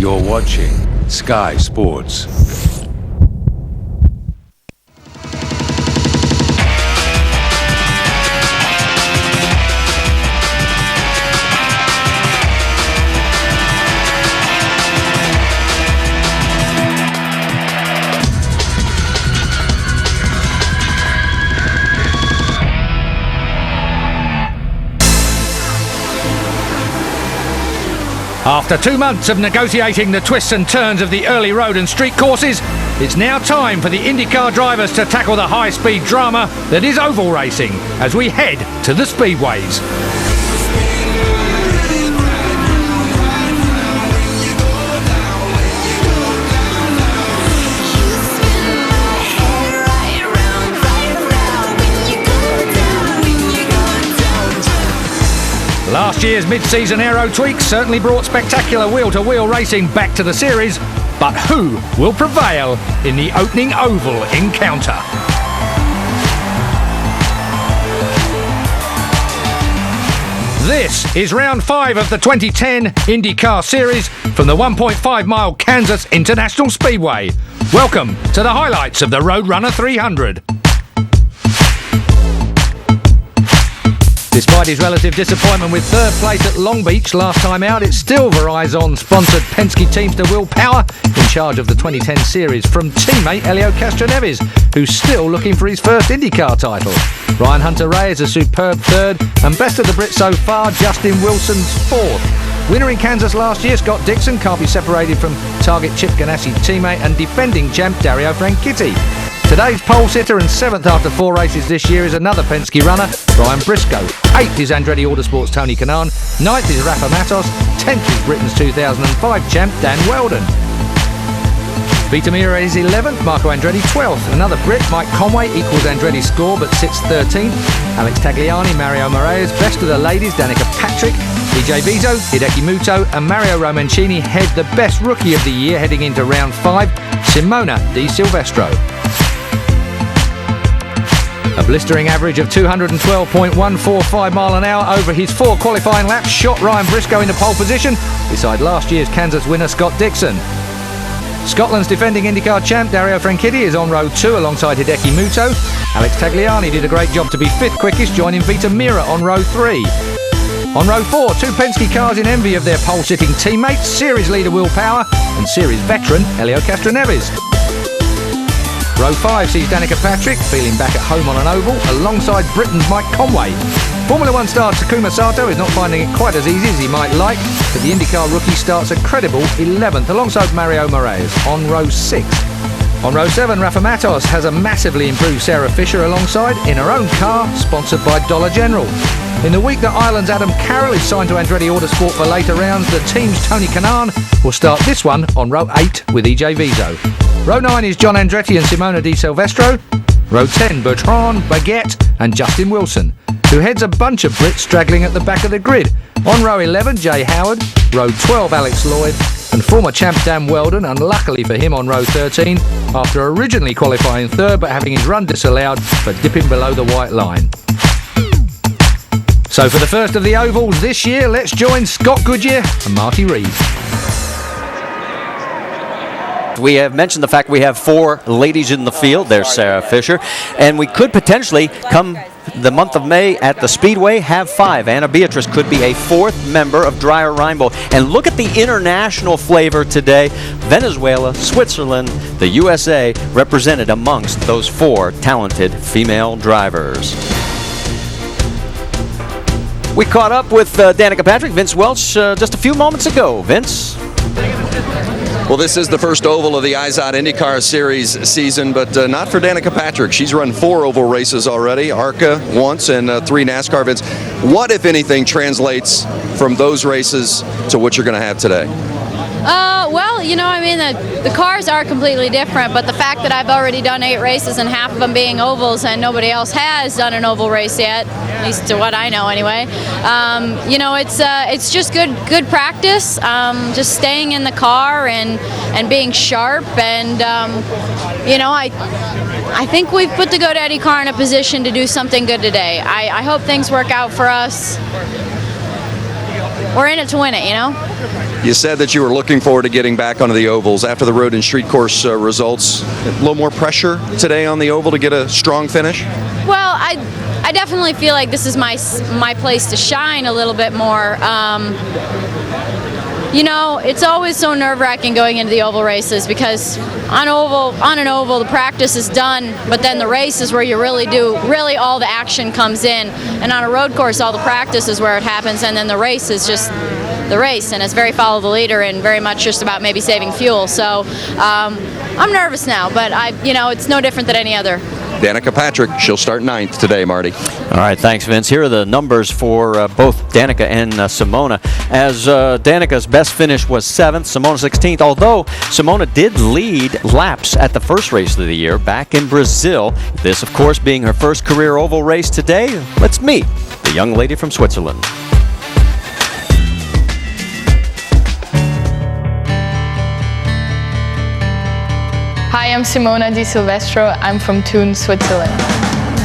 You're watching Sky Sports. After 2 months of negotiating the twists and turns of the early road and street courses, it's now time for the IndyCar drivers to tackle the high-speed drama that is oval racing as we head to the speedways. Last year's mid-season aero tweaks certainly brought spectacular wheel-to-wheel racing back to the series, but who will prevail in the opening oval encounter? This is round 5 of the 2010 IndyCar Series from the 1.5-mile Kansas International Speedway. Welcome to the highlights of the Roadrunner 300. Despite his relative disappointment with third place at Long Beach last time out, it's still Verizon-sponsored Penske Teamster Will Power in charge of the 2010 series from teammate Helio Castroneves, who's still looking for his first IndyCar title. Ryan Hunter-Reay is a superb third, and best of the Brits so far, Justin Wilson's fourth. Winner in Kansas last year, Scott Dixon can't be separated from target Chip Ganassi teammate and defending champ Dario Franchitti. Today's pole sitter and 7th after 4 races this year is another Penske runner, Ryan Briscoe. 8th is Andretti Autosport's Tony Kanaan. 9th is Rafa Matos. 10th is Britain's 2005 champ Dan Weldon. Vita Mira is 11th, Marco Andretti 12th. Another Brit, Mike Conway, equals Andretti's score but sits 13th. Alex Tagliani, Mario Moraes, best of the ladies, Danica Patrick, EJ Vizo, Hideki Muto and Mario Romancini head the best rookie of the year heading into round 5, Simona Di Silvestro. A blistering average of 212.145 mile an hour over his 4 qualifying laps shot Ryan Briscoe into pole position beside last year's Kansas winner Scott Dixon. Scotland's defending IndyCar champ Dario Franchitti is on row 2 alongside Hideki Muto. Alex Tagliani did a great job to be 5th quickest, joining Vita Mira on row 3. On row 4, 2 Penske cars in envy of their pole-sitting teammates, series leader Will Power and series veteran Helio Castroneves. Row 5 sees Danica Patrick feeling back at home on an oval alongside Britain's Mike Conway. Formula 1 star Takuma Sato is not finding it quite as easy as he might like, but the IndyCar rookie starts a credible 11th alongside Mario Moraes on row 6. On row 7, Rafa Matos has a massively improved Sarah Fisher alongside in her own car, sponsored by Dollar General. In the week that Ireland's Adam Carroll is signed to Andretti Autosport for later rounds, the team's Tony Kanaan will start this one on row 8 with EJ Vizo. Row 9 is John Andretti and Simona Di Silvestro. Row 10, Bertrand, Baguette and Justin Wilson, who heads a bunch of Brits straggling at the back of the grid. On row 11, Jay Howard. Row 12, Alex Lloyd. And former champ Dan Weldon, unluckily for him, on row 13, after originally qualifying 3rd but having his run disallowed for dipping below the white line. So for the first of the ovals this year, let's join Scott Goodyear and Marty Reed. We have mentioned the fact we have 4 ladies in the field. There's Sarah Fisher. And we could potentially, come the month of May at the Speedway, have 5. Anna Beatrice could be a 4th member of Dreyer Reinbold. And look at the international flavor today. Venezuela, Switzerland, the USA represented amongst those 4 talented female drivers. We caught up with Danica Patrick, Vince Welch, just a few moments ago. Vince? Well, this is the first oval of the IZOD IndyCar Series season, but not for Danica Patrick. She's run 4 oval races already, ARCA once and 3 NASCAR events. What, if anything, translates from those races to what you're going to have today? Well, you know, I mean, the cars are completely different, but the fact that I've already done 8 races and half of them being ovals and nobody else has done an oval race yet, at least to what I know anyway, you know, it's just good practice, just staying in the car and being sharp, and, you know, I think we've put the GoDaddy car in a position to do something good today. I hope things work out for us. we're in it to win it, you know? You said that you were looking forward to getting back onto the ovals after the road and street course results. A little more pressure today on the oval to get a strong finish? Well, I definitely feel like this is my place to shine a little bit more. You know, it's always so nerve-wracking going into the oval races because on an oval, the practice is done, but then the race is where you really all the action comes in. And on a road course, all the practice is where it happens, and then the race is just the race, and it's very follow the leader and very much just about maybe saving fuel. So I'm nervous now, but it's no different than any other. Danica Patrick, she'll start 9th today, Marty. All right, thanks, Vince. Here are the numbers for both Danica and Simona. As Danica's best finish was 7th, Simona 16th, although Simona did lead laps at the first race of the year back in Brazil. This, of course, being her first career oval race today. Let's meet the young lady from Switzerland. Hi, I'm Simona Di Silvestro. I'm from Thun, Switzerland.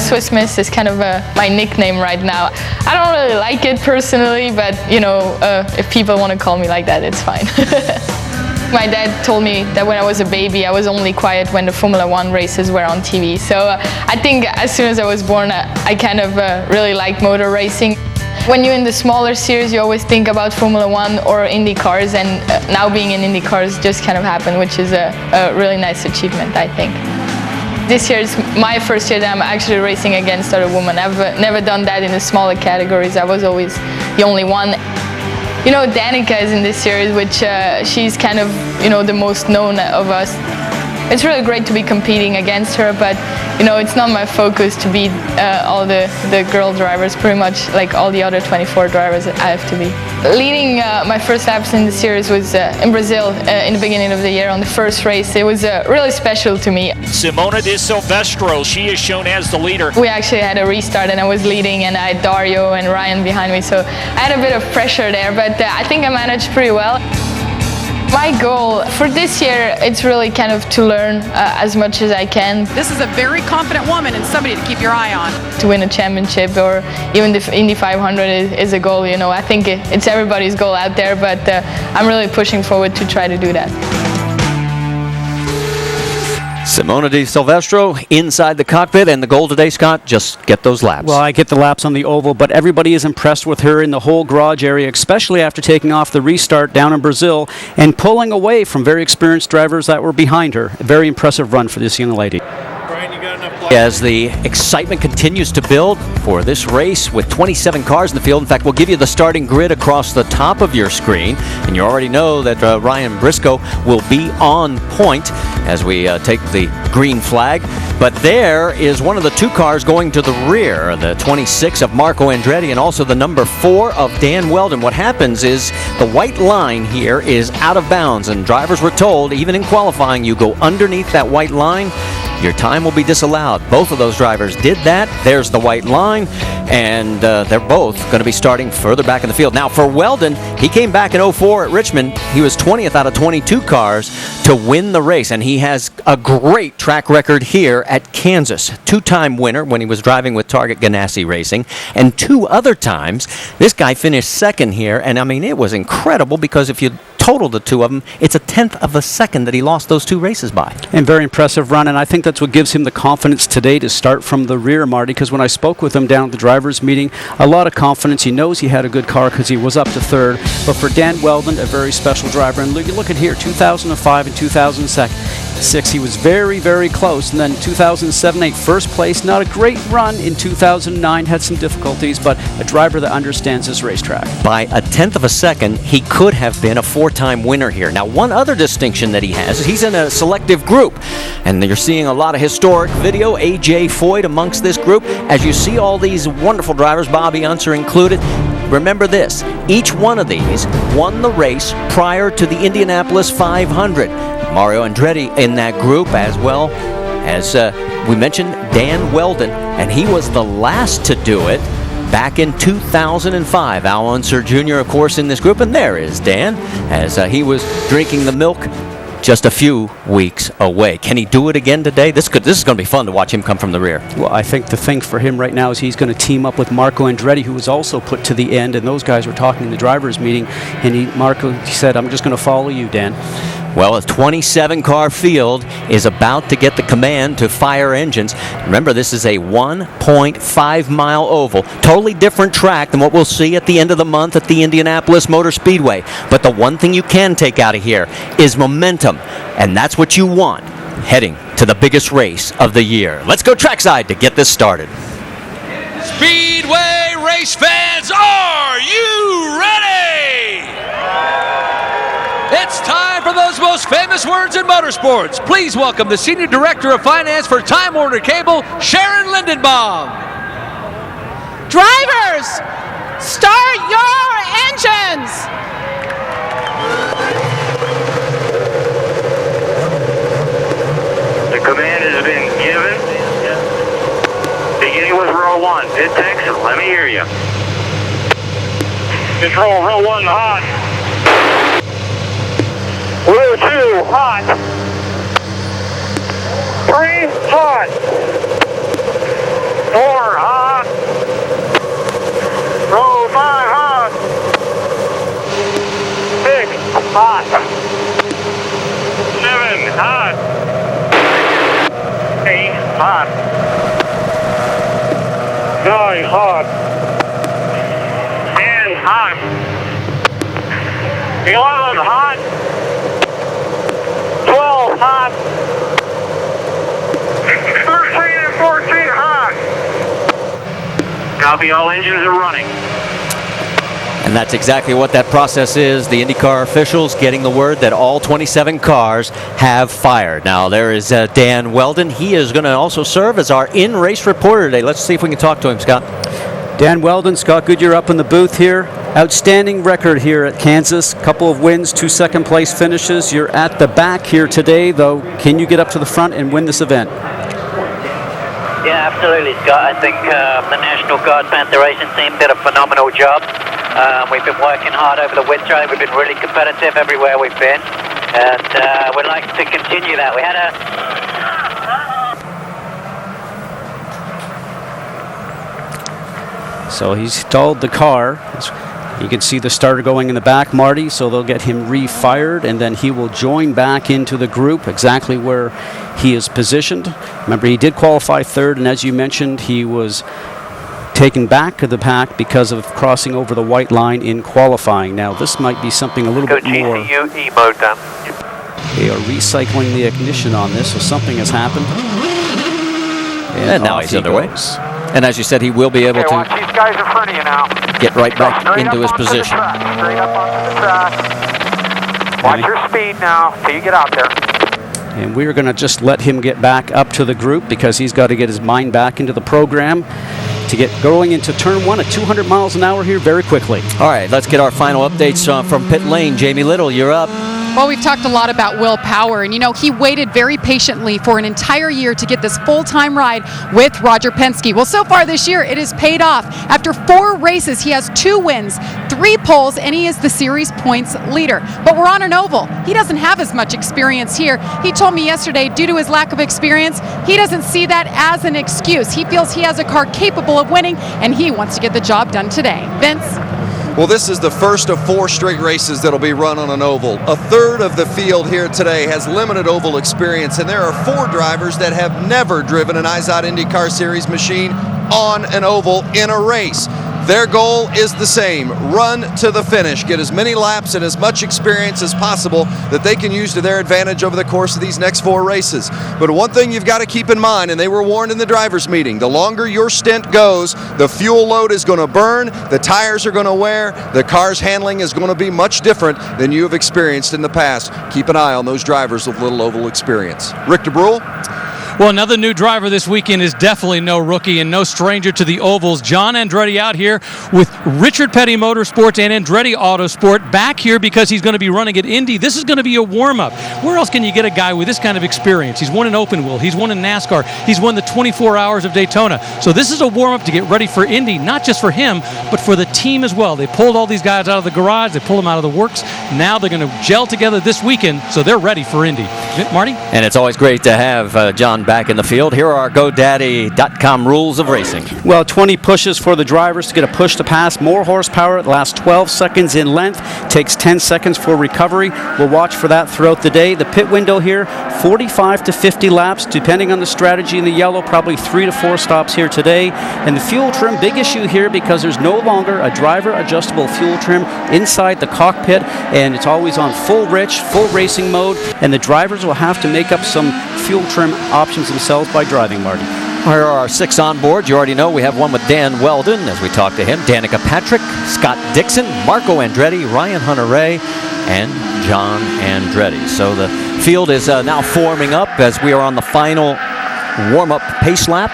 Swiss Miss is kind of my nickname right now. I don't really like it personally, but if people want to call me like that, it's fine. My dad told me that when I was a baby, I was only quiet when the Formula 1 races were on TV. So I think as soon as I was born, I kind of really like motor racing. When you're in the smaller series, you always think about Formula 1 or Indy cars, and now being in Indy cars just kind of happened, which is a really nice achievement, I think. This year is my first year that I'm actually racing against other women. I've never done that in the smaller categories. I was always the only one. You know, Danica is in this series, which she's kind of, the most known of us. It's really great to be competing against her, but it's not my focus to beat all the girl drivers, pretty much like all the other 24 drivers I have to beat. Leading my first laps in the series was in Brazil in the beginning of the year on the first race. It was really special to me. Simona Di Silvestro, she is shown as the leader. We actually had a restart and I was leading, and I had Dario and Ryan behind me, so I had a bit of pressure there, but I think I managed pretty well. My goal for this year, it's really kind of to learn as much as I can. This is a very confident woman and somebody to keep your eye on. To win a championship or even the Indy 500 is a goal, I think it's everybody's goal out there, but I'm really pushing forward to try to do that. Simona Di Silvestro inside the cockpit, and the goal today, Scott, just get those laps. Well, I get the laps on the oval, but everybody is impressed with her in the whole garage area, especially after taking off the restart down in Brazil and pulling away from very experienced drivers that were behind her. A very impressive run for this young lady. As the excitement continues to build for this race with 27 cars in the field. In fact, we'll give you the starting grid across the top of your screen, and you already know that Ryan Briscoe will be on point as we take the green flag. But there is one of the 2 cars going to the rear, the 26 of Marco Andretti and also the number 4 of Dan Weldon. What happens is the white line here is out of bounds, and drivers were told, even in qualifying, you go underneath that white line, your time will be disallowed. Both of those drivers did that. There's the white line, and they're both going to be starting further back in the field. Now, for Weldon, he came back in 04 at Richmond. He was 20th out of 22 cars to win the race, and he has a great track record here at Kansas. 2-time winner when he was driving with Target Ganassi Racing, and 2 other times, this guy finished 2nd here, and I mean, it was incredible because if you total the 2 of them, it's a 1/10 of a second that he lost those 2 races by. And very impressive run, and I think that's what gives him the confidence today to start from the rear, Marty, because when I spoke with him down at the drivers' meeting, a lot of confidence. He knows he had a good car because he was up to 3rd, but for Dan Weldon, a very special driver. And look at here, 2005 and 2006, he was very, very close, and then 2007, 8 first place. Not a great run in 2009, had some difficulties, but a driver that understands this racetrack. By a 1/10 of a second, he could have been a 4-time winner here. Now, one other distinction that he has is he's in a selective group, and you're seeing a lot of historic video. A.J. Foyt amongst this group. As you see all these wonderful drivers, Bobby Unser included, remember this, each one of these won the race prior to the Indianapolis 500. Mario Andretti in that group, as well as we mentioned Dan Weldon, and he was the last to do it back in 2005. Al Unser Jr., of course, in this group, and there is Dan as he was drinking the milk just a few weeks away. Can he do it again today? This is going to be fun to watch him come from the rear. Well, I think the thing for him right now is he's going to team up with Marco Andretti, who was also put to the end, and those guys were talking in the drivers' meeting, and he said, I'm just going to follow you, Dan. Well, a 27-car field is about to get the command to fire engines. Remember, this is a 1.5-mile oval. Totally different track than what we'll see at the end of the month at the Indianapolis Motor Speedway. But the one thing you can take out of here is momentum, and that's what you want heading to the biggest race of the year. Let's go trackside to get this started. Speedway race fans, are you ready? It's time for those most famous words in motorsports. Please welcome the Senior Director of Finance for Time Warner Cable, Sharon Lindenbaum. Drivers, start your engines. The command has been given. Beginning with row 1. Pit tanks, let me hear you. Control, row 1 hot. Row 2 hot. 3 hot. 4 hot. Row 5 hot. 6 hot. 7 hot. 8 hot. 9 hot. 10 hot. 11 hot. 12 hot. 13 and 14 hot. Copy, all engines are running. And that's exactly what that process is. The IndyCar officials getting the word that all 27 cars have fired. Now, there is Dan Weldon. He is going to also serve as our in-race reporter today. Let's see if we can talk to him, Scott. Dan Weldon, Scott Goodyear up in the booth here. Outstanding record here at Kansas. Couple of wins, 2 second-place finishes. You're at the back here today, though. Can you get up to the front and win this event? Yeah, absolutely, Scott. I think the National Guard Panther Racing team did a phenomenal job. We've been working hard over the winter. We've been really competitive everywhere we've been, and we'd like to continue that. We had So he's stalled the car. You can see the starter going in the back, Marty, so they'll get him refired, and then he will join back into the group exactly where he is positioned. Remember, he did qualify third, and as you mentioned, he was taken back to the pack because of crossing over the white line in qualifying. Now, this might be something a little bit more. GCU E-mode down. They are recycling the ignition on this, so something has happened. And now he's underway. And as you said, he will be able to Watch these guys in front of you now. get right back into his position. Straight up onto the track. Watch your speed now till you get out there. And we're going to just let him get back up to the group because he's got to get his mind back into the program to get going into turn 1 at 200 miles an hour here very quickly. All right, let's get our final updates from pit lane. Jamie Little, you're up. Well, we've talked a lot about Will Power, and he waited very patiently for an entire year to get this full-time ride with Roger Penske. Well, so far this year, it has paid off. After 4 races, he has 2 wins, 3 poles, and he is the series points leader. But we're on an oval. He doesn't have as much experience here. He told me yesterday, due to his lack of experience, he doesn't see that as an excuse. He feels he has a car capable of winning, and he wants to get the job done today. Vince? Well, this is the first of 4 straight races that'll be run on an oval. A third of the field here today has limited oval experience, and there are 4 drivers that have never driven an IZOD IndyCar Series machine on an oval in a race. Their goal is the same: run to the finish, get as many laps and as much experience as possible that they can use to their advantage over the course of these next 4 races. But one thing you've got to keep in mind, and they were warned in the drivers' meeting, the longer your stint goes, the fuel load is going to burn, the tires are going to wear, the car's handling is going to be much different than you have experienced in the past. Keep an eye on those drivers with little oval experience. Rick DeBrule? Well, another new driver this weekend is definitely no rookie and no stranger to the ovals. John Andretti out here with Richard Petty Motorsports and Andretti Autosport back here because he's going to be running at Indy. This is going to be a warm-up. Where else can you get a guy with this kind of experience? He's won an open wheel. He's won in NASCAR. He's won the 24 Hours of Daytona. So this is a warm-up to get ready for Indy, not just for him, but for the team as well. They pulled all these guys out of the garage. They pulled them out of the works. Now they're going to gel together this weekend, so they're ready for Indy. Marty? And it's always great to have John back in the field. Here are our GoDaddy.com rules of racing. Well, 20 pushes for the drivers to get a push to pass. More horsepower. It lasts 12 seconds in length. Takes 10 seconds for recovery. We'll watch for that throughout the day. The pit window here, 45 to 50 laps, depending on the strategy in the yellow, probably 3 to 4 stops here today. And the fuel trim, big issue here because there's no longer a driver adjustable fuel trim inside the cockpit, and it's always on full rich, full racing mode, and the drivers will have to make up some fuel trim options themselves by driving, Marty. Here are our 6 on board. You already know we have one with Dan Weldon as we talk to him, Danica Patrick, Scott Dixon, Marco Andretti, Ryan Hunter-Reay, and John Andretti. So the field is now forming up as we are on the final warm-up pace lap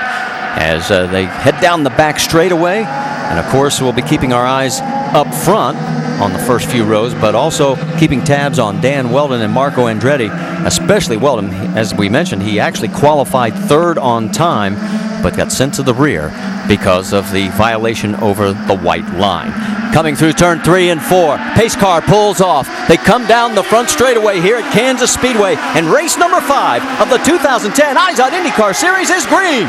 as they head down the back straightaway. And of course, we'll be keeping our eyes up front on the first few rows, but also keeping tabs on Dan Weldon and Marco Andretti, especially Weldon. As we mentioned, he actually qualified 3rd on time, but got sent to the rear because of the violation over the white line. Coming through turn 3 and 4, pace car pulls off. They come down the front straightaway here at Kansas Speedway, and race number 5 of the 2010 IZOD IndyCar Series is green.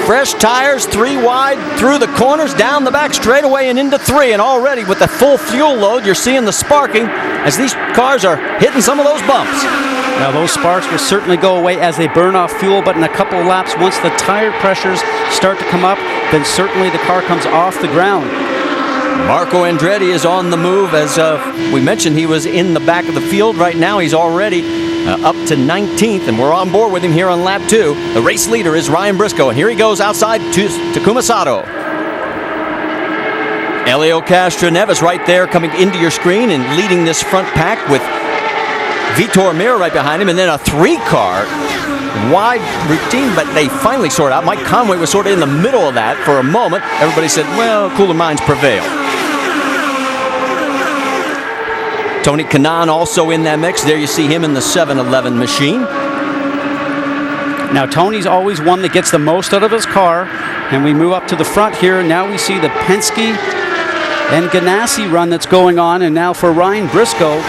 Fresh tires, 3 wide, through the corners, down the back straightaway and into 3. And already with the full fuel load, you're seeing the sparking as these cars are hitting some of those bumps. Now those sparks will certainly go away as they burn off fuel, but in a couple of laps, once the tire pressures start to come up, then certainly the car comes off the ground. Marco Andretti is on the move. As we mentioned, he was in the back of the field. Right now he's already up to 19th, and we're on board with him here on lap 2. The race leader is Ryan Briscoe, and here he goes outside to Takuma Sato. Elio Castroneves right there coming into your screen and leading this front pack with Vitor Mir right behind him, and then a 3-car wide routine, but they finally sort out. Mike Conway was sort of in the middle of that for a moment. Everybody said, well, cooler minds prevail. Tony Kanaan also in that mix. There you see him in the 711 machine. Now Tony's always one that gets the most out of his car, and we move up to the front here. Now we see the Penske and Ganassi run that's going on, and now for Ryan Briscoe,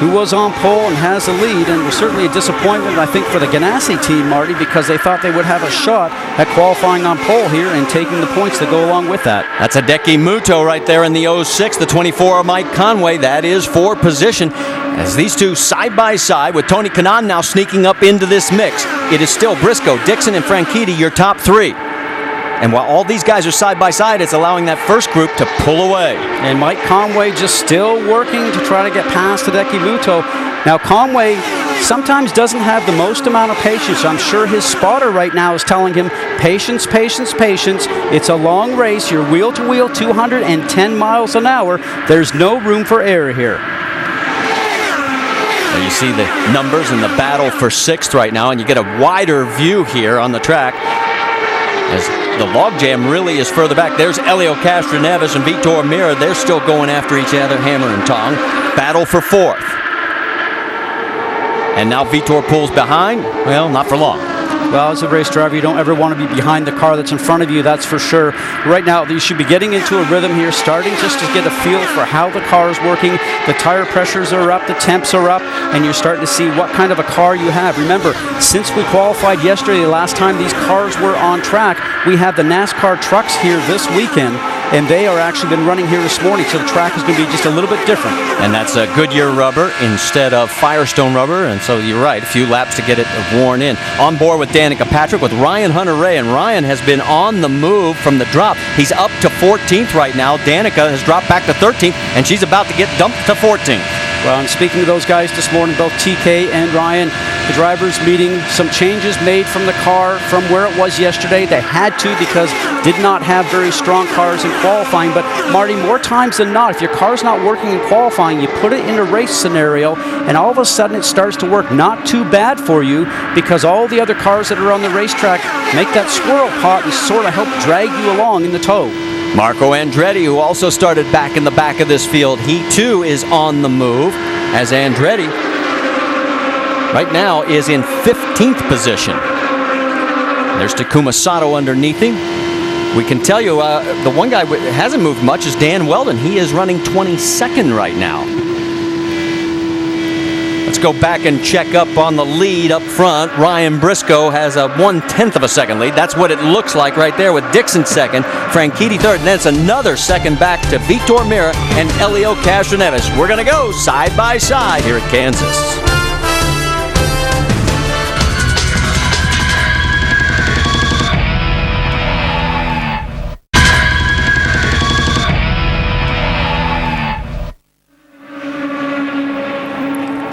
who was on pole and has the lead, and was certainly a disappointment, I think, for the Ganassi team, Marty, because they thought they would have a shot at qualifying on pole here and taking the points that go along with that. That's a Hideki Muto right there in the 06, the 24 of Mike Conway. That is for position. As these two side by side with Tony Kanaan now sneaking up into this mix. It is still Briscoe, Dixon, and Franchitti, your top 3. And while all these guys are side by side, it's allowing that first group to pull away. And Mike Conway just still working to try to get past Hideki Muto. Now Conway sometimes doesn't have the most amount of patience. I'm sure his spotter right now is telling him, patience, patience, patience. It's a long race. You're wheel to wheel, 210 miles an hour. There's no room for error here. Now you see the numbers in the battle for 6th right now, and you get a wider view here on the track as the logjam really is further back. There's Elio Castroneves and Vitor Mir. They're still going after each other, hammer and tong. Battle for 4th. And now Vitor pulls behind. Well, not for long. Well, as a race driver, you don't ever want to be behind the car that's in front of you, that's for sure. Right now, you should be getting into a rhythm here, starting just to get a feel for how the car is working. The tire pressures are up, the temps are up, and you're starting to see what kind of a car you have. Remember, since we qualified yesterday, the last time these cars were on track, we have the NASCAR trucks here this weekend, and they are actually been running here this morning, so the track is going to be just a little bit different. And that's a Goodyear rubber instead of Firestone rubber, and so you're right, a few laps to get it worn in. On board with Danica Patrick with Ryan Hunter-Reay, and Ryan has been on the move from the drop. He's up to 14th right now. Danica has dropped back to 13th, and she's about to get dumped to 14th. Well, and speaking to those guys this morning, both TK and Ryan, the drivers meeting, some changes made from the car from where it was yesterday. They had to because did not have very strong cars in qualifying. But Marty, more times than not, if your car's not working in qualifying, you put it in a race scenario, and all of a sudden it starts to work not too bad for you because all the other cars that are on the racetrack make that squirrel pot and sort of help drag you along in the tow. Marco Andretti, who also started back in the back of this field, he too is on the move, as Andretti right now is in 15th position. There's Takuma Sato underneath him. We can tell you the one guy who hasn't moved much is Dan Weldon. He is running 22nd right now. Let's go back and check up on the lead up front. Ryan Briscoe has a 1/10 of a second lead. That's what it looks like right there with Dixon second, Franchitti third, and then it's another second back to Vitor Mira and Elio Castroneves. We're going to go side by side here at Kansas.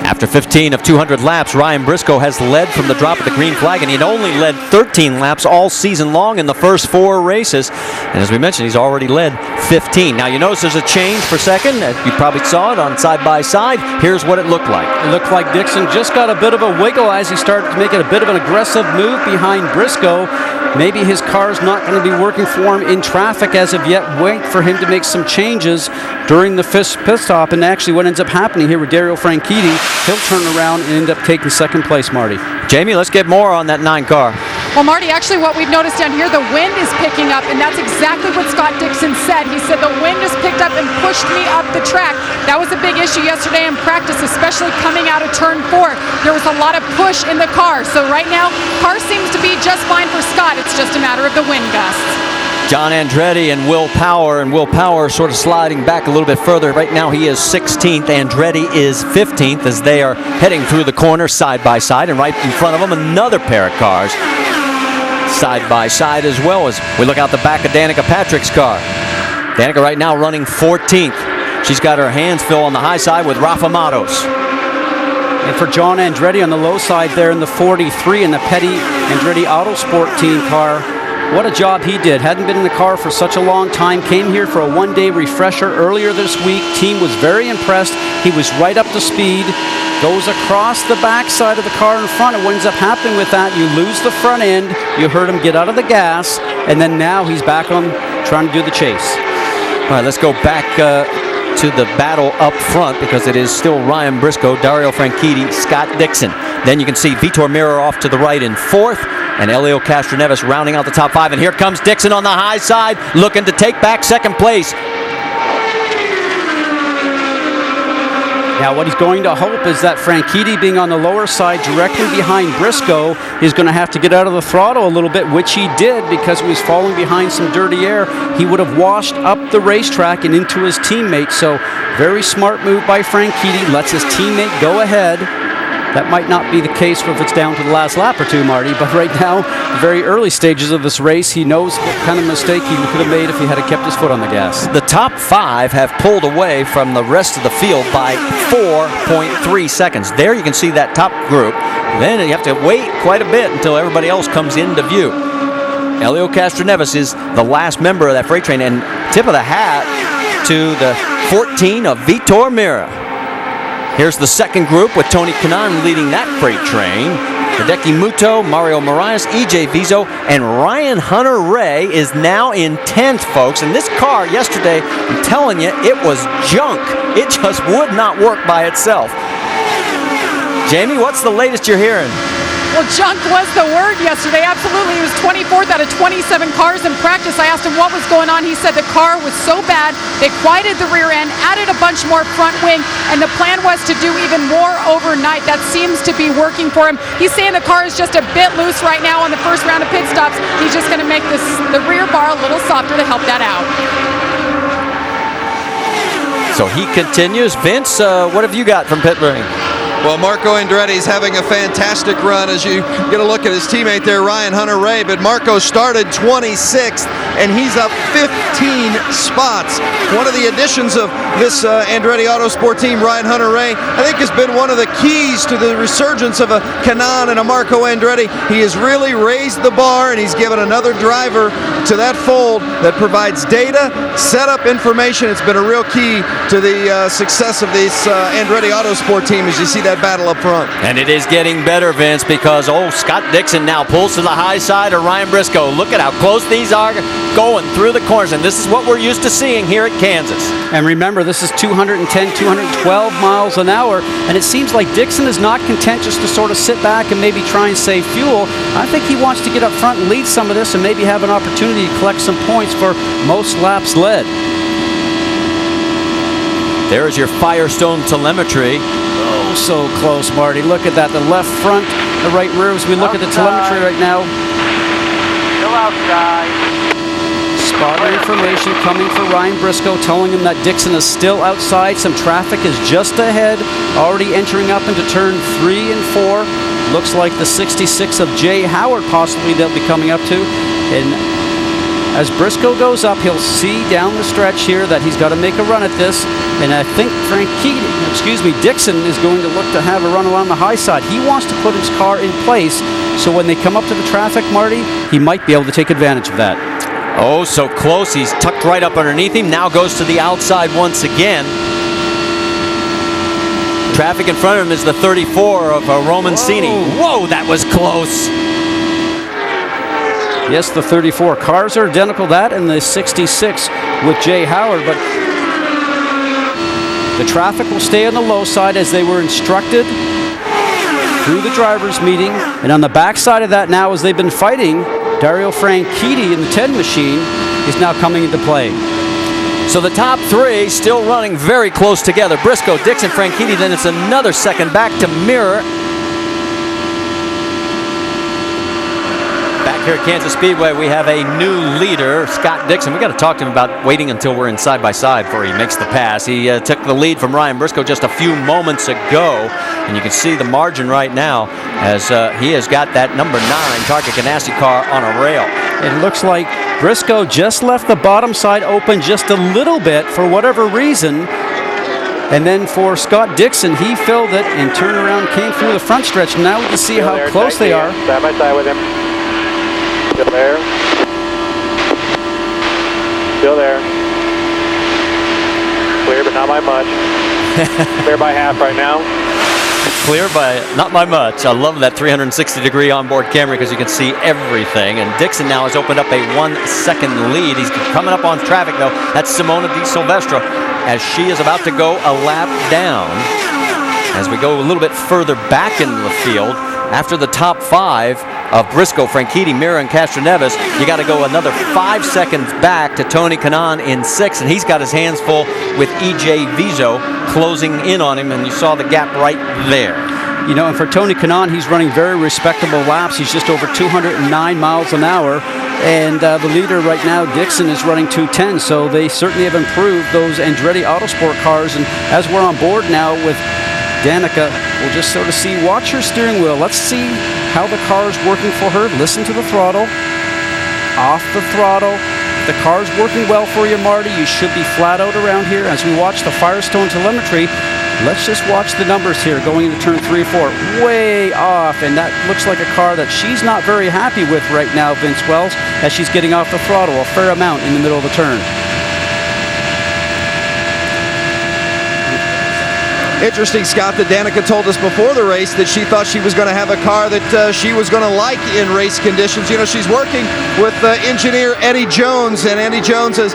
After 15 of 200 laps, Ryan Briscoe has led from the drop of the green flag, and he'd only led 13 laps all season long in the first 4 races. And as we mentioned, he's already led 15. Now, you notice there's a change for second. You probably saw it on side by side. Here's what it looked like. It looked like Dixon just got a bit of a wiggle as he started to make it a bit of an aggressive move behind Briscoe. Maybe his car's not going to be working for him in traffic as of yet. Wait for him to make some changes during the pit stop. And actually what ends up happening here with Dario Franchitti, he'll turn around and end up taking second place, Marty. Jamie, let's get more on that 9 car. Well, Marty, actually what we've noticed down here, the wind is picking up, and that's exactly what Scott Dixon said. He said the wind has picked up and pushed me up the track. That was a big issue yesterday in practice, especially coming out of turn 4. There was a lot of push in the car. So right now, car seems to be just fine for Scott. It's just a matter of the wind gusts. John Andretti and Will Power sort of sliding back a little bit further. Right now he is 16th. Andretti is 15th as they are heading through the corner side by side. And right in front of them, another pair of cars side by side as well as we look out the back of Danica Patrick's car. Danica right now running 14th. She's got her hands full on the high side with Rafa Matos. And for John Andretti on the low side there in the 43 in the Petty Andretti Autosport team car, what a job he did. Hadn't been in the car for such a long time. Came here for a one-day refresher earlier this week. Team was very impressed. He was right up to speed. Goes across the backside of the car in front. And what ends up happening with that, you lose the front end. You heard him get out of the gas. And then now he's back on trying to do the chase. All right, let's go back to the battle up front because it is still Ryan Briscoe, Dario Franchitti, Scott Dixon. Then you can see Vitor Mira off to the right in 4th. And Elio Castroneves rounding out the top 5. And here comes Dixon on the high side, looking to take back second place. Now, what he's going to hope is that Franchitti, being on the lower side directly behind Briscoe, is going to have to get out of the throttle a little bit, which he did because he was falling behind some dirty air. He would have washed up the racetrack and into his teammate. So, very smart move by Franchitti. Lets his teammate go ahead. That might not be the case if it's down to the last lap or two, Marty, but right now, the very early stages of this race, he knows what kind of mistake he could have made if he had kept his foot on the gas. The top 5 have pulled away from the rest of the field by 4.3 seconds. There you can see that top group. Then you have to wait quite a bit until everybody else comes into view. Elio Castroneves is the last member of that freight train, and tip of the hat to the 14 of Vitor Mira. Here's the second group with Tony Kanaan leading that freight train. Hideki Muto, Mario Moraes, EJ Vizo, and Ryan Hunter-Reay is now in 10th, folks. And this car yesterday, I'm telling you, it was junk. It just would not work by itself. Jamie, what's the latest you're hearing? Well, junk was the word yesterday. Absolutely. He was 24th out of 27 cars in practice. I asked him what was going on. He said the car was so bad, they quieted the rear end, added a bunch more front wing, and the plan was to do even more overnight. That seems to be working for him. He's saying the car is just a bit loose right now on the first round of pit stops. He's just going to make the rear bar a little softer to help that out. So he continues. Vince, what have you got from pit lane? Well, Marco Andretti's having a fantastic run as you get a look at his teammate there, Ryan Hunter-Reay. But Marco started 26th, and he's up 15 spots. One of the additions of this Andretti Autosport team, Ryan Hunter-Reay, I think has been one of the keys to the resurgence of a Kanaan and a Marco Andretti. He has really raised the bar, and he's given another driver to that fold that provides data, setup information. It's been a real key to the success of this Andretti Autosport team as you see that battle up front. And it is getting better, Vince, because, Scott Dixon now pulls to the high side of Ryan Briscoe. Look at how close these are going through the corners, and this is what we're used to seeing here at Kansas. And remember, this is 210, 212 miles an hour, and it seems like Dixon is not content just to sort of sit back and maybe try and save fuel. I think he wants to get up front and lead some of this and maybe have an opportunity to collect some points for most laps led. There is your Firestone telemetry. Oh, so close, Marty. Look at that. The left front, the right rear. As we look at the telemetry right now. Still outside. Spotter information coming for Ryan Briscoe, telling him that Dixon is still outside. Some traffic is just ahead, already entering up into turn 3 and 4. Looks like the 66 of Jay Howard possibly they'll be coming up to. And as Briscoe goes up, he'll see down the stretch here that he's got to make a run at this. And I think Dixon is going to look to have a run along the high side. He wants to put his car in place, so when they come up to the traffic, Marty, he might be able to take advantage of that. Oh, so close. He's tucked right up underneath him. Now goes to the outside once again. Traffic in front of him is the 34 of Romancini. Whoa, that was close. Yes, the 34. Cars are identical, that and the 66 with Jay Howard, but the traffic will stay on the low side as they were instructed through the drivers' meeting. And on the back side of that now, as they've been fighting, Dario Franchitti in the 10 machine is now coming into play. So the top three still running very close together. Briscoe, Dixon, Franchitti, then it's another second back to Mirror. Back here at Kansas Speedway, we have a new leader, Scott Dixon. We got to talk to him about waiting until we're in side by side before he makes the pass. He took the lead from Ryan Briscoe just a few moments ago, and you can see the margin right now as he has got that number 9 Tarka Ganassi car on a rail. It looks like Briscoe just left the bottom side open just a little bit for whatever reason. And then for Scott Dixon, he filled it and turned around, came through the front stretch. Now we can see how close they are. Side by side with him. Still there. Still there. Clear, but not by much. Clear by half right now. Clear by not by much. I love that 360-degree onboard camera because you can see everything. And Dixon now has opened up a 1-second lead. He's coming up on traffic, though. That's Simona Di Silvestro as she is about to go a lap down. As we go a little bit further back into the field, after the top 5 of Briscoe, Franchitti, Mirra, and Castroneves, you got to go another 5 seconds back to Tony Kanaan in 6th, and he's got his hands full with E.J. Vizo closing in on him, and you saw the gap right there. You know, and for Tony Kanaan, he's running very respectable laps. He's just over 209 miles an hour, and the leader right now, Dixon, is running 210, so they certainly have improved those Andretti Autosport cars, and as we're on board now with Danica, we'll just sort of see, watch her steering wheel. Let's see how the car is working for her. Listen to the throttle. Off the throttle. If the car's working well for you, Marty, you should be flat out around here. As we watch the Firestone telemetry, let's just watch the numbers here going into turn 3, 4. Way off, and that looks like a car that she's not very happy with right now, Vince Wells, as she's getting off the throttle a fair amount in the middle of the turn. Interesting, Scott, that Danica told us before the race that she thought she was going to have a car that she was going to like in race conditions. You know, she's working with engineer Eddie Jones, and Eddie Jones has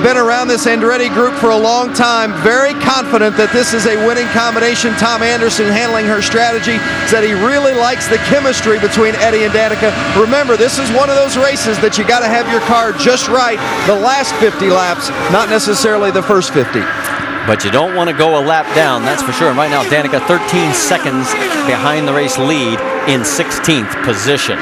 been around this Andretti group for a long time. Very confident that this is a winning combination. Tom Anderson handling her strategy said he really likes the chemistry between Eddie and Danica. Remember, this is one of those races that you got to have your car just right the last 50 laps, not necessarily the first 50. But you don't want to go a lap down, that's for sure. And right now, Danica 13 seconds behind the race lead in 16th position.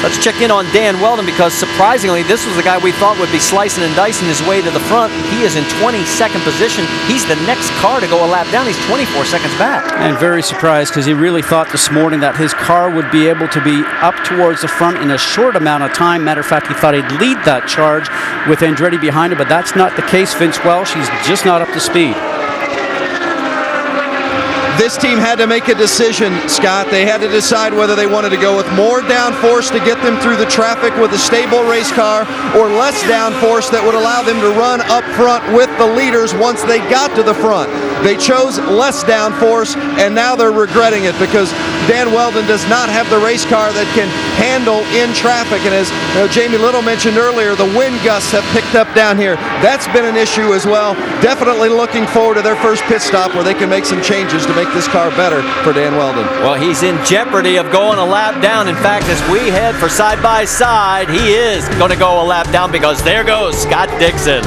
Let's check in on Dan Weldon, because surprisingly, this was the guy we thought would be slicing and dicing his way to the front. He is in 22nd position. He's the next car to go a lap down. He's 24 seconds back. And very surprised, because he really thought this morning that his car would be able to be up towards the front in a short amount of time. Matter of fact, he thought he'd lead that charge with Andretti behind him, but that's not the case. Vince Welsh, he's just not up to speed. This team had to make a decision, Scott. They had to decide whether they wanted to go with more downforce to get them through the traffic with a stable race car, or less downforce that would allow them to run up front with the leaders once they got to the front. They chose less downforce, and now they're regretting it, because Dan Weldon does not have the race car that can handle in traffic. And as Jamie Little mentioned earlier, the wind gusts have picked up down here. That's been an issue as well. Definitely looking forward to their first pit stop where they can make some changes to make this car better for Dan Weldon. Well, he's in jeopardy of going a lap down. In fact, as we head for side-by-side, he is going to go a lap down, because there goes Scott Dixon.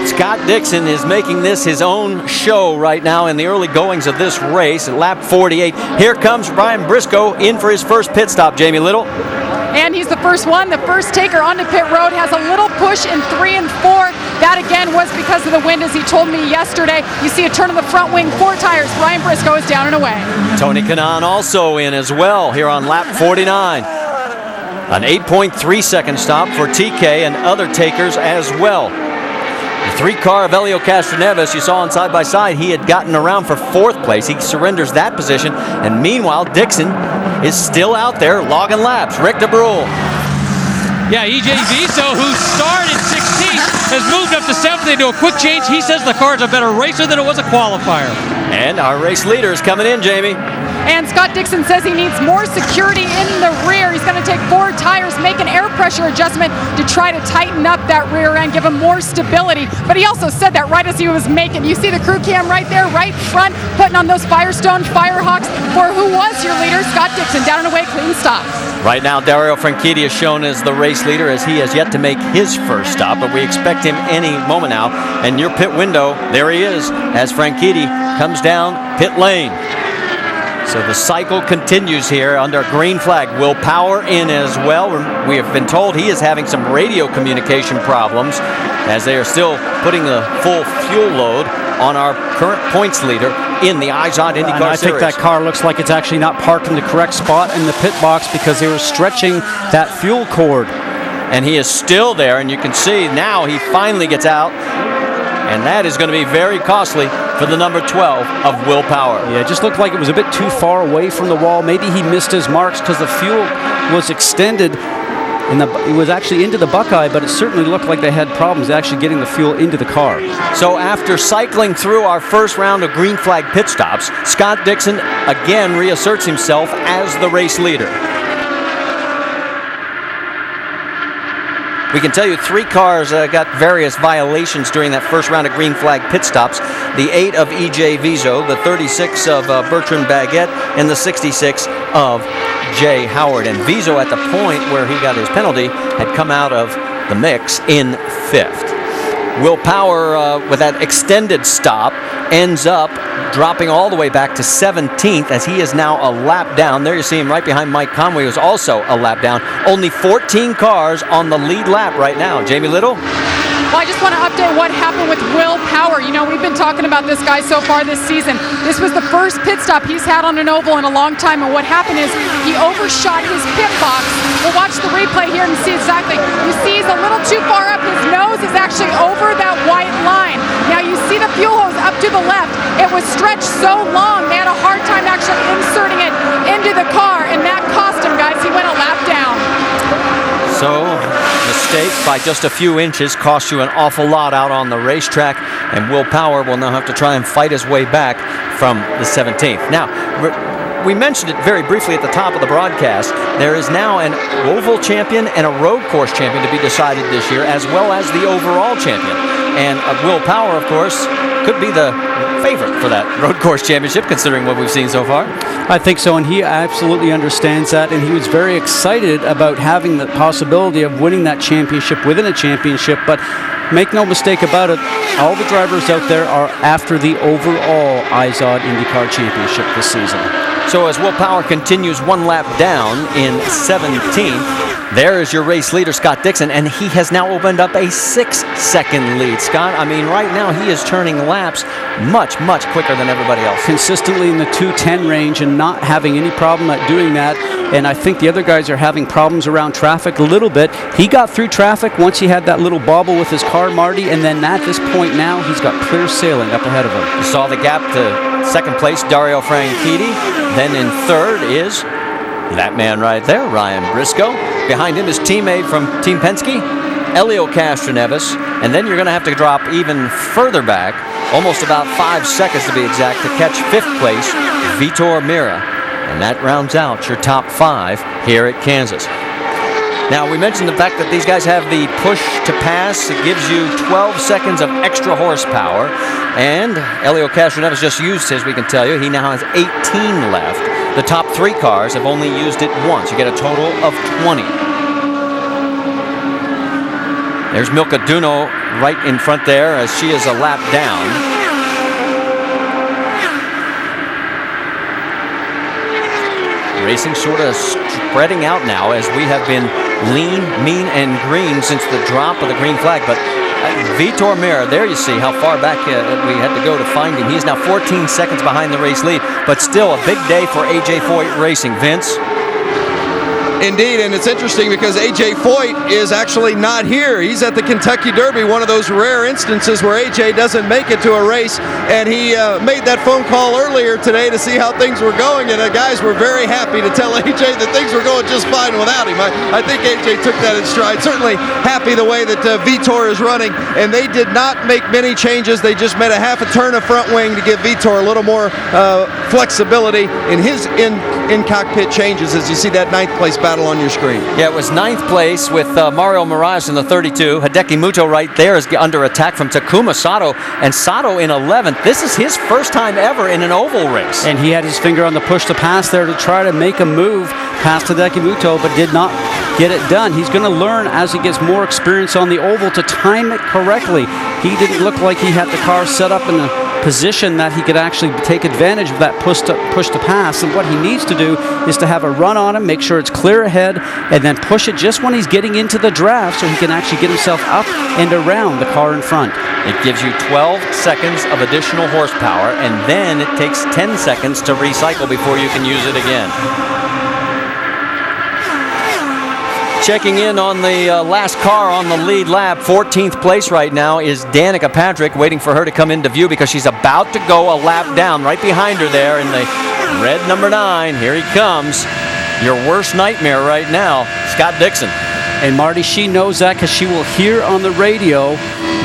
Scott Dixon is making this his own show right now in the early goings of this race at lap 48. Here comes Ryan Briscoe in for his first pit stop, Jamie Little. And he's the first one, the first taker onto pit road, has a little push in 3 and 4. That again was because of the wind, as he told me yesterday. You see a turn of the front wing, 4 tires. Ryan Briscoe is down and away. Tony Kanaan also in as well here on lap 49. An 8.3 second stop for TK and other takers as well. The 3-car of Helio Castroneves, you saw on side-by-side, he had gotten around for 4th place. He surrenders that position, and meanwhile, Dixon is still out there logging laps. Rick DeBrule. Yeah, EJ Viso, who started 16th, has moved up to 7th. They do a quick change. He says the car is a better racer than it was a qualifier. And our race leader is coming in, Jamie. And Scott Dixon says he needs more security in the rear. He's going to take 4 tires, make an air pressure adjustment to try to tighten up that rear end, give him more stability. But he also said that right as he was making. You see the crew cam right there, right front, putting on those Firestone Firehawks for who was your leader, Scott Dixon, down and away, clean stop. Right now, Dario Franchitti is shown as the race leader, as he has yet to make his first stop, but we expect him any moment now. And your pit window, there he is, as Franchitti comes down pit lane. So the cycle continues here under green flag. Will Power in as well. We have been told he is having some radio communication problems, as they are still putting the full fuel load on our current points leader in the IZOD IndyCar Series. I think that car looks like it's actually not parked in the correct spot in the pit box, because they were stretching that fuel cord. And he is still there, and you can see now he finally gets out. And that is going to be very costly for the number 12 of Will Power. Yeah, it just looked like it was a bit too far away from the wall. Maybe he missed his marks because the fuel was extended. It was actually into the Buckeye, but it certainly looked like they had problems actually getting the fuel into the car. So after cycling through our first round of green flag pit stops, Scott Dixon again reasserts himself as the race leader. We can tell you 3 cars got various violations during that first round of green flag pit stops. The 8 of EJ Viso, the 36 of Bertrand Baguette, and the 66 of Jay Howard. And Viso, at the point where he got his penalty, had come out of the mix in 5th. Will Power, with that extended stop, ends up dropping all the way back to 17th, as he is now a lap down. There you see him right behind Mike Conway, who's also a lap down. Only 14 cars on the lead lap right now. Jamie Little? Well, I just want to update what happened with Will Power. You know, we've been talking about this guy so far this season. This was the first pit stop he's had on an oval in a long time, and what happened is he overshot his pit box. We'll watch the replay here and see exactly. You see he's a little too far up. His nose is actually over that white line. Now you see the fuel hose up to the left. It was stretched so long, they had a hard time actually inserting it into the car, and that cost him, guys. He went a lap down. So, mistake by just a few inches costs you an awful lot out on the racetrack, and Will Power will now have to try and fight his way back from the 17th. Now, we mentioned it very briefly at the top of the broadcast. There is now an oval champion and a road course champion to be decided this year, as well as the overall champion. And Will Power, of course, could be the favorite for that road course championship, considering what we've seen so far. I think so, and he absolutely understands that, and he was very excited about having the possibility of winning that championship within a championship. But make no mistake about it, all the drivers out there are after the overall IZOD IndyCar Championship this season. So as Will Power continues one lap down in 17th, there is your race leader, Scott Dixon, and he has now opened up a 6-second lead. Scott, I mean, right now he is turning laps much, much quicker than everybody else. Consistently in the 2:10 range and not having any problem at doing that. And I think the other guys are having problems around traffic a little bit. He got through traffic once he had that little bobble with his car, Marty, and then at this point now, he's got clear sailing up ahead of him. You saw the gap to second place, Dario Franchitti. Then in third is that man right there, Ryan Briscoe. Behind him is teammate from Team Penske, Elio Castroneves. And then you're going to have to drop even further back, almost about 5 seconds to be exact, to catch fifth place, Vitor Meira. And that rounds out your top 5 here at Kansas. Now, we mentioned the fact that these guys have the push to pass. It gives you 12 seconds of extra horsepower. And Elio Castroneves just used his, we can tell you. He now has 18 left. The top 3 cars have only used it once. You get a total of 20. There's Milka Duno right in front there as she is a lap down. Racing sort of spreading out now as we have been lean, mean, and green since the drop of the green flag. But Vitor Meira, there you see how far back we had to go to find him. He's now 14 seconds behind the race lead, but still a big day for A.J. Foyt Racing. Vince? Indeed, and it's interesting because A.J. Foyt is actually not here. He's at the Kentucky Derby, one of those rare instances where A.J. doesn't make it to a race, and he made that phone call earlier today to see how things were going, and the guys were very happy to tell A.J. that things were going just fine without him. I think A.J. took that in stride. Certainly happy the way that Vitor is running, and they did not make many changes. They just made a half a turn of front wing to give Vitor a little more flexibility in his in-cockpit changes as you see that 9th place battle on your screen. Yeah, it was 9th place with Mario Mirage in the 32. Hideki Muto right there is under attack from Takuma Sato, and Sato in 11th. This is his first time ever in an oval race. And he had his finger on the push to pass there to try to make a move past Hideki Muto, but did not get it done. He's going to learn as he gets more experience on the oval to time it correctly. He didn't look like he had the car set up in a position that he could actually take advantage of that push to pass, and what he needs to do is to have a run on him, make sure it's clear ahead, and then push it just when he's getting into the draft so he can actually get himself up and around the car in front. It gives you 12 seconds of additional horsepower, and then it takes 10 seconds to recycle before you can use it again. Checking in on the last car on the lead lap, 14th place right now is Danica Patrick, waiting for her to come into view because she's about to go a lap down. Right behind her there in the red number 9. Here he comes. Your worst nightmare right now, Scott Dixon. And Marty, she knows that because she will hear on the radio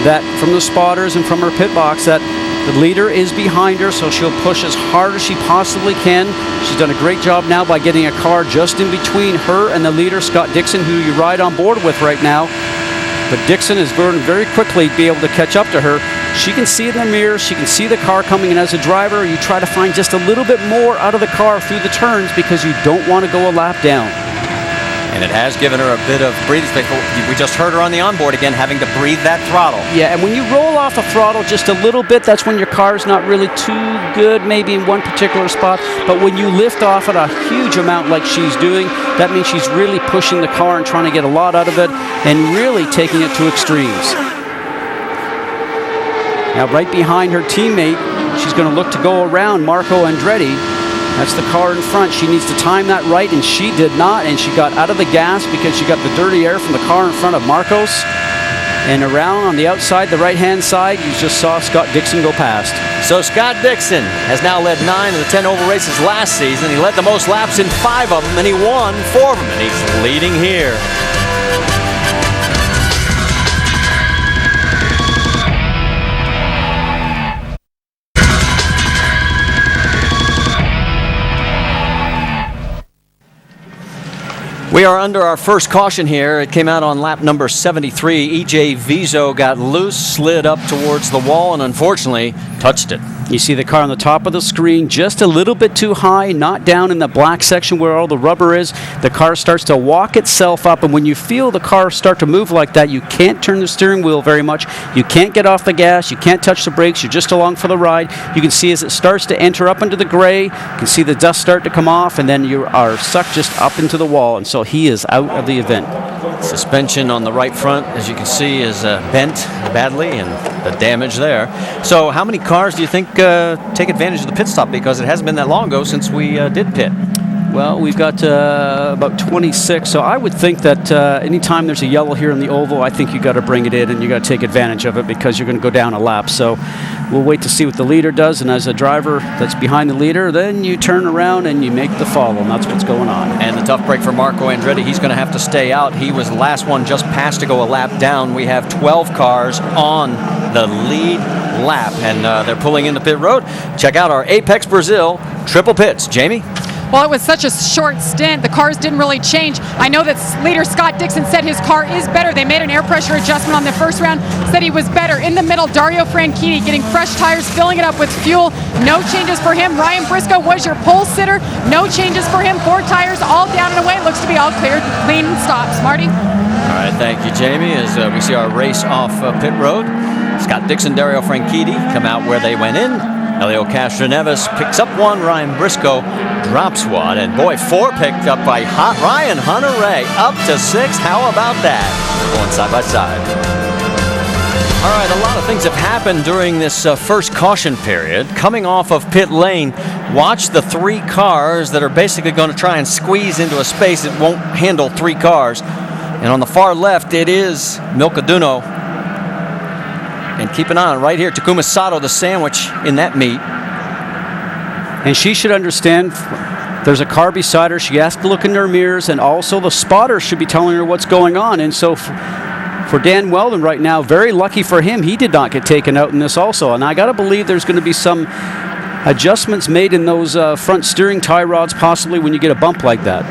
that from the spotters and from her pit box that the leader is behind her, so she'll push as hard as she possibly can. She's done a great job now by getting a car just in between her and the leader, Scott Dixon, who you ride on board with right now. But Dixon is going to very quickly be able to catch up to her. She can see in the mirror, she can see the car coming, and as a driver, you try to find just a little bit more out of the car through the turns because you don't want to go a lap down. And it has given her a bit of breathing space. We just heard her on the onboard again, having to breathe that throttle. Yeah, and when you roll off the throttle just a little bit, that's when your car's not really too good, maybe in one particular spot. But when you lift off at a huge amount like she's doing, that means she's really pushing the car and trying to get a lot out of it and really taking it to extremes. Now, right behind her teammate, she's going to look to go around Marco Andretti. That's the car in front. She needs to time that right, and she did not, and she got out of the gas because she got the dirty air from the car in front of Marcos. And around on the outside, the right-hand side, you just saw Scott Dixon go past. So Scott Dixon has now led 9 of the 10 oval races last season. He led the most laps in 5 of them, and he won 4 of them, and he's leading here. We are under our first caution here. It came out on lap number 73. E.J. Vizo got loose, slid up towards the wall, and unfortunately touched it. You see the car on the top of the screen, just a little bit too high, not down in the black section where all the rubber is. The car starts to walk itself up, and when you feel the car start to move like that, you can't turn the steering wheel very much. You can't get off the gas. You can't touch the brakes. You're just along for the ride. You can see as it starts to enter up into the gray, you can see the dust start to come off, and then you are sucked just up into the wall, and so he is out of the event. Suspension on the right front, as you can see, is bent badly, and the damage there. So how many cars do you think take advantage of the pit stop? Because it hasn't been that long ago since we did pit. Well, we've got about 26, so I would think that anytime there's a yellow here in the oval, I think you got to bring it in and you got to take advantage of it because you're going to go down a lap. So we'll wait to see what the leader does, and as a driver that's behind the leader, then you turn around and you make the follow, and that's what's going on. And the tough break for Marco Andretti. He's going to have to stay out. He was the last one just past to go a lap down. We have 12 cars on the lead lap, and they're pulling into pit road. Check out our Apex Brazil triple pits. Jamie? Well, it was such a short stint. The cars didn't really change. I know that leader Scott Dixon said his car is better. They made an air pressure adjustment on the first round, said he was better. In the middle, Dario Franchitti getting fresh tires, filling it up with fuel. No changes for him. Ryan Briscoe was your pole sitter. No changes for him. 4 tires all down and away. Looks to be all cleared, clean stops. Marty? All right, thank you, Jamie. As we see our race off pit road, Scott Dixon, Dario Franchitti come out where they went in. Elio Castroneves picks up 1, Ryan Briscoe drops 1, and boy, 4 picked up by Ryan Hunter-Reay, up to 6. How about that? Going side by side. All right, a lot of things have happened during this first caution period. Coming off of pit lane, watch the 3 cars that are basically going to try and squeeze into a space that won't handle 3 cars. And on the far left, it is Milka Duno. And keep an eye on right here, Takuma Sato, the sandwich in that meet. And she should understand there's a car beside her. She has to look in her mirrors, and also the spotter should be telling her what's going on. And so for Dan Weldon right now, very lucky for him, he did not get taken out in this also. And I got to believe there's going to be some adjustments made in those front steering tie rods possibly when you get a bump like that.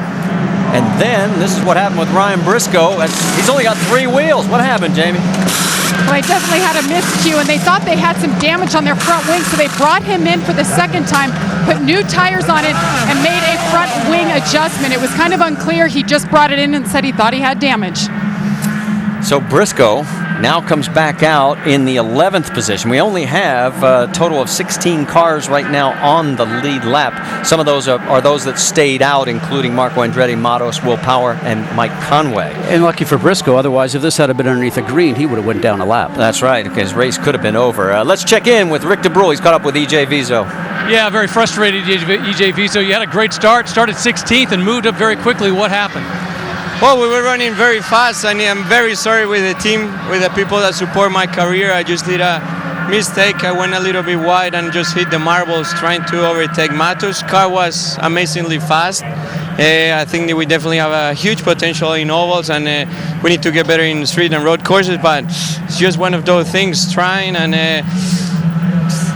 And then this is what happened with Ryan Briscoe. He's only got 3 wheels. What happened, Jamie? Well, they definitely had a miscue, and they thought they had some damage on their front wing, so they brought him in for the second time, put new tires on it, and made a front wing adjustment. It was kind of unclear. He just brought it in and said he thought he had damage. So Briscoe now comes back out in the 11th position. We only have a total of 16 cars right now on the lead lap. Some of those are those that stayed out, including Marco Andretti, Matos, Will Power, and Mike Conway. And lucky for Briscoe, otherwise if this had been underneath a green, he would have went down a lap. That's right, his race could have been over. Let's check in with Rick DeBrule. He's caught up with EJ Vizo. Yeah, very frustrated, EJ Vizo. You had a great start, started 16th and moved up very quickly. What happened? Well, we were running very fast, and I'm very sorry with the team, with the people that support my career. I just did a mistake. I went a little bit wide and just hit the marbles trying to overtake Matos. Car was amazingly fast. I think that we definitely have a huge potential in ovals, and we need to get better in street and road courses, but it's just one of those things, trying, and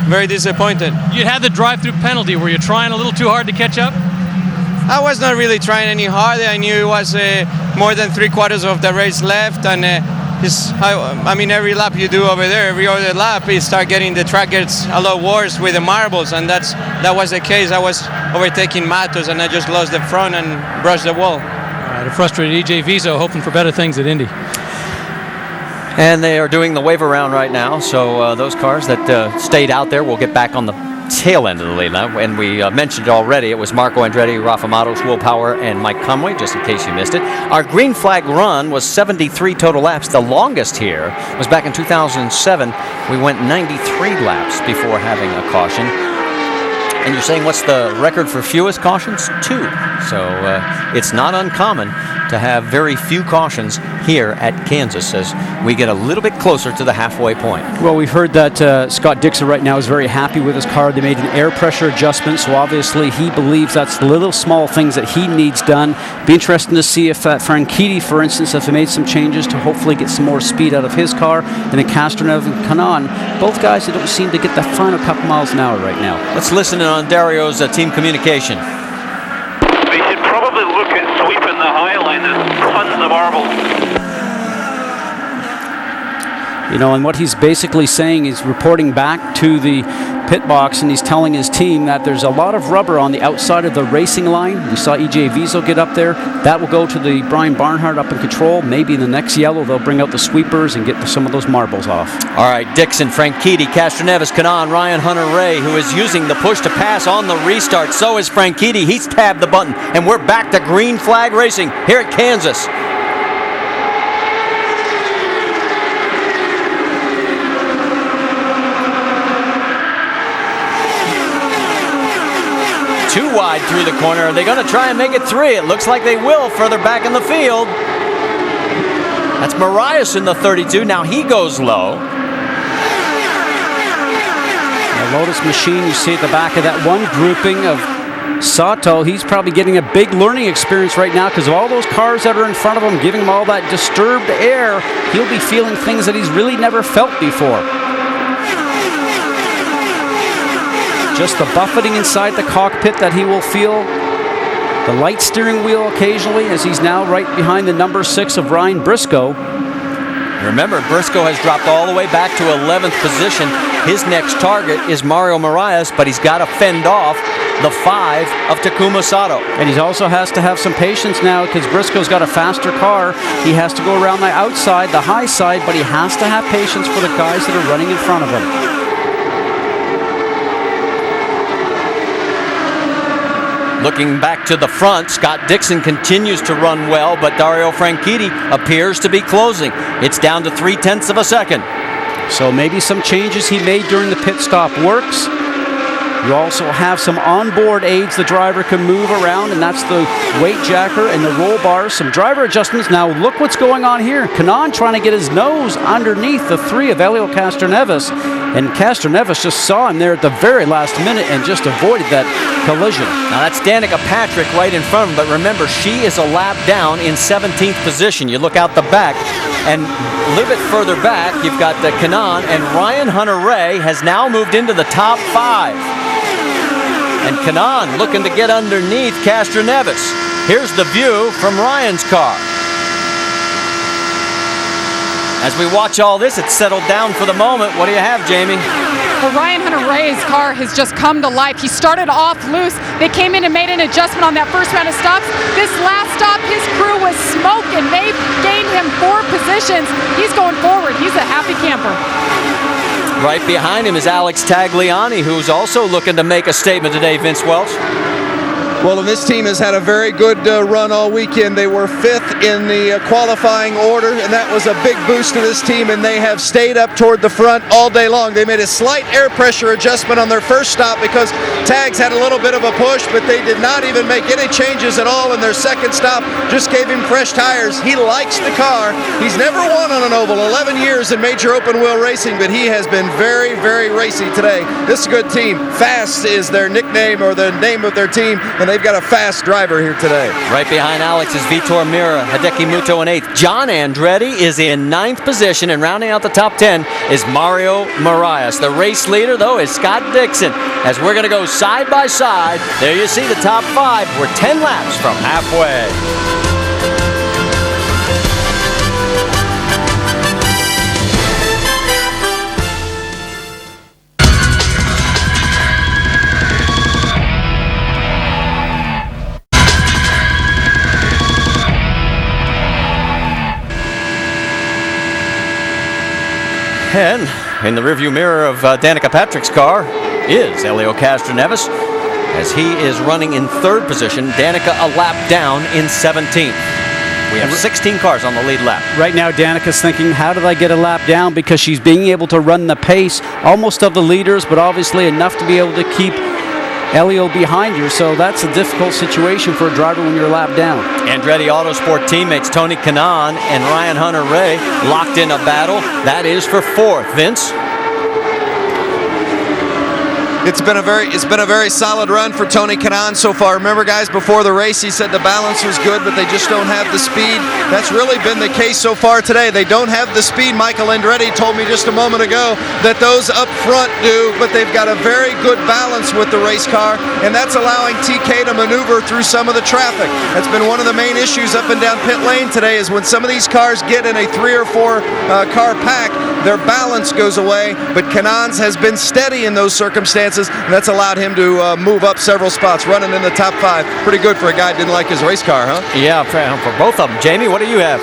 very disappointed. You had the drive-through penalty. Were you trying a little too hard to catch up? I was not really trying any harder. I knew it was more than 3/4 of the race left, and I mean, every lap you do over there, every other lap, you start getting, the track gets a lot worse with the marbles, and that was the case. I was overtaking Matos, and I just lost the front and brushed the wall. All right, a frustrated EJ Vizo, hoping for better things at Indy. And they are doing the wave around right now, so those cars that stayed out there will get back on the tail end of the lead now. And we mentioned already, it was Marco Andretti, Rafa Matos, Will Power, and Mike Conway, just in case you missed it. Our green flag run was 73 total laps. The longest here was back in 2007. We went 93 laps before having a caution. And you're saying what's the record for fewest cautions? 2. So it's not uncommon to have very few cautions here at Kansas as we get a little bit closer to the halfway point. Well, we've heard that Scott Dixon right now is very happy with his car. They made an air pressure adjustment, so obviously he believes that's the little small things that he needs done. Be interesting to see if Franchitti, for instance, if they made some changes to hopefully get some more speed out of his car. And then Castroneves and Kanan, both guys that don't seem to get the final couple miles an hour right now. Let's listen in on Dario's team communication. They should probably look at sweeping the high line. There's tons of marbles. You know, and what he's basically saying is reporting back to the pit box, and he's telling his team that there's a lot of rubber on the outside of the racing line. We saw EJ Wiesel get up there. That will go to the Brian Barnhart up in control. Maybe in the next yellow they'll bring out the sweepers and get some of those marbles off. All right, Dixon, Franchitti, Castroneves, Kanaan, Ryan Hunter-Ray, who is using the push to pass on the restart. So is Franchitti. He's tabbed the button, and we're back to green flag racing here at Kansas. Too wide through the corner. Are they going to try and make it 3? It looks like they will further back in the field. That's Marias in the 32. Now he goes low. The Lotus machine, you see at the back of that one grouping of Sato. He's probably getting a big learning experience right now because of all those cars that are in front of him, giving him all that disturbed air. He'll be feeling things that he's really never felt before. Just the buffeting inside the cockpit that he will feel. The light steering wheel occasionally, as he's now right behind the number 6 of Ryan Briscoe. Remember, Briscoe has dropped all the way back to 11th position. His next target is Mario Marias, but he's got to fend off the 5 of Takuma Sato. And he also has to have some patience now because Briscoe's got a faster car. He has to go around the outside, the high side, but he has to have patience for the guys that are running in front of him. Looking back to the front, Scott Dixon continues to run well, but Dario Franchitti appears to be closing. It's down to 0.3 of a second. So maybe some changes he made during the pit stop works. You also have some onboard aids the driver can move around, and that's the weight jacker and the roll bars. Some driver adjustments. Now look what's going on here. Kanaan trying to get his nose underneath the 3 of Elio Castroneves, and Castroneves just saw him there at the very last minute and just avoided that collision. Now that's Danica Patrick right in front of him, but remember, she is a lap down in 17th position. You look out the back, and a little bit further back, you've got Kanaan, and Ryan Hunter-Ray has now moved into the top 5. And Kanaan looking to get underneath Castroneves. Here's the view from Ryan's car. As we watch all this, it's settled down for the moment. What do you have, Jamie? Well, Ryan Hunter-Ray's car has just come to life. He started off loose. They came in and made an adjustment on that first round of stops. This last stop, his crew was smoking. They gained him 4 positions. He's going forward. He's a happy camper. Right behind him is Alex Tagliani, who's also looking to make a statement today, Vince Welch. Well, and this team has had a very good run all weekend. They were 5th in the qualifying order, and that was a big boost to this team, and they have stayed up toward the front all day long. They made a slight air pressure adjustment on their first stop because Tags had a little bit of a push, but they did not even make any changes at all in their second stop. Just gave him fresh tires. He likes the car. He's never won on an oval, 11 years in major open wheel racing, but he has been very, very racy today. This is a good team. Fast is their nickname or the name of their team, and they've got a fast driver here today. Right behind Alex is Vitor Mira, Hideki Muto in 8th. John Andretti is in 9th position, and rounding out the top 10 is Mario Marias. The race leader, though, is Scott Dixon. As we're going to go side by side, there you see the top 5. We're 10 laps from halfway. And in the rearview mirror of Danica Patrick's car is Elio Castroneves, as he is running in 3rd position. Danica a lap down in 17th. We have 16 cars on the lead lap. Right now, Danica's thinking, how did I get a lap down? Because she's being able to run the pace almost of the leaders, but obviously enough to be able to keep Elio behind you, so that's a difficult situation for a driver when you're a lap down. Andretti Autosport teammates Tony Kanaan and Ryan Hunter-Ray locked in a battle. That is for 4th. Vince? It's been a very solid run for Tony Kanaan so far. Remember, guys, before the race, he said the balance was good, but they just don't have the speed. That's really been the case so far today. They don't have the speed. Michael Andretti told me just a moment ago that those up front do, but they've got a very good balance with the race car, and that's allowing TK to maneuver through some of the traffic. That's been one of the main issues up and down pit lane today, is when some of these cars get in a 3 or 4 car pack, their balance goes away, but Kanaan's has been steady in those circumstances, and that's allowed him to move up several spots, running in the top 5. Pretty good for a guy who didn't like his race car, huh? Yeah, for both of them. Jamie, what do you have?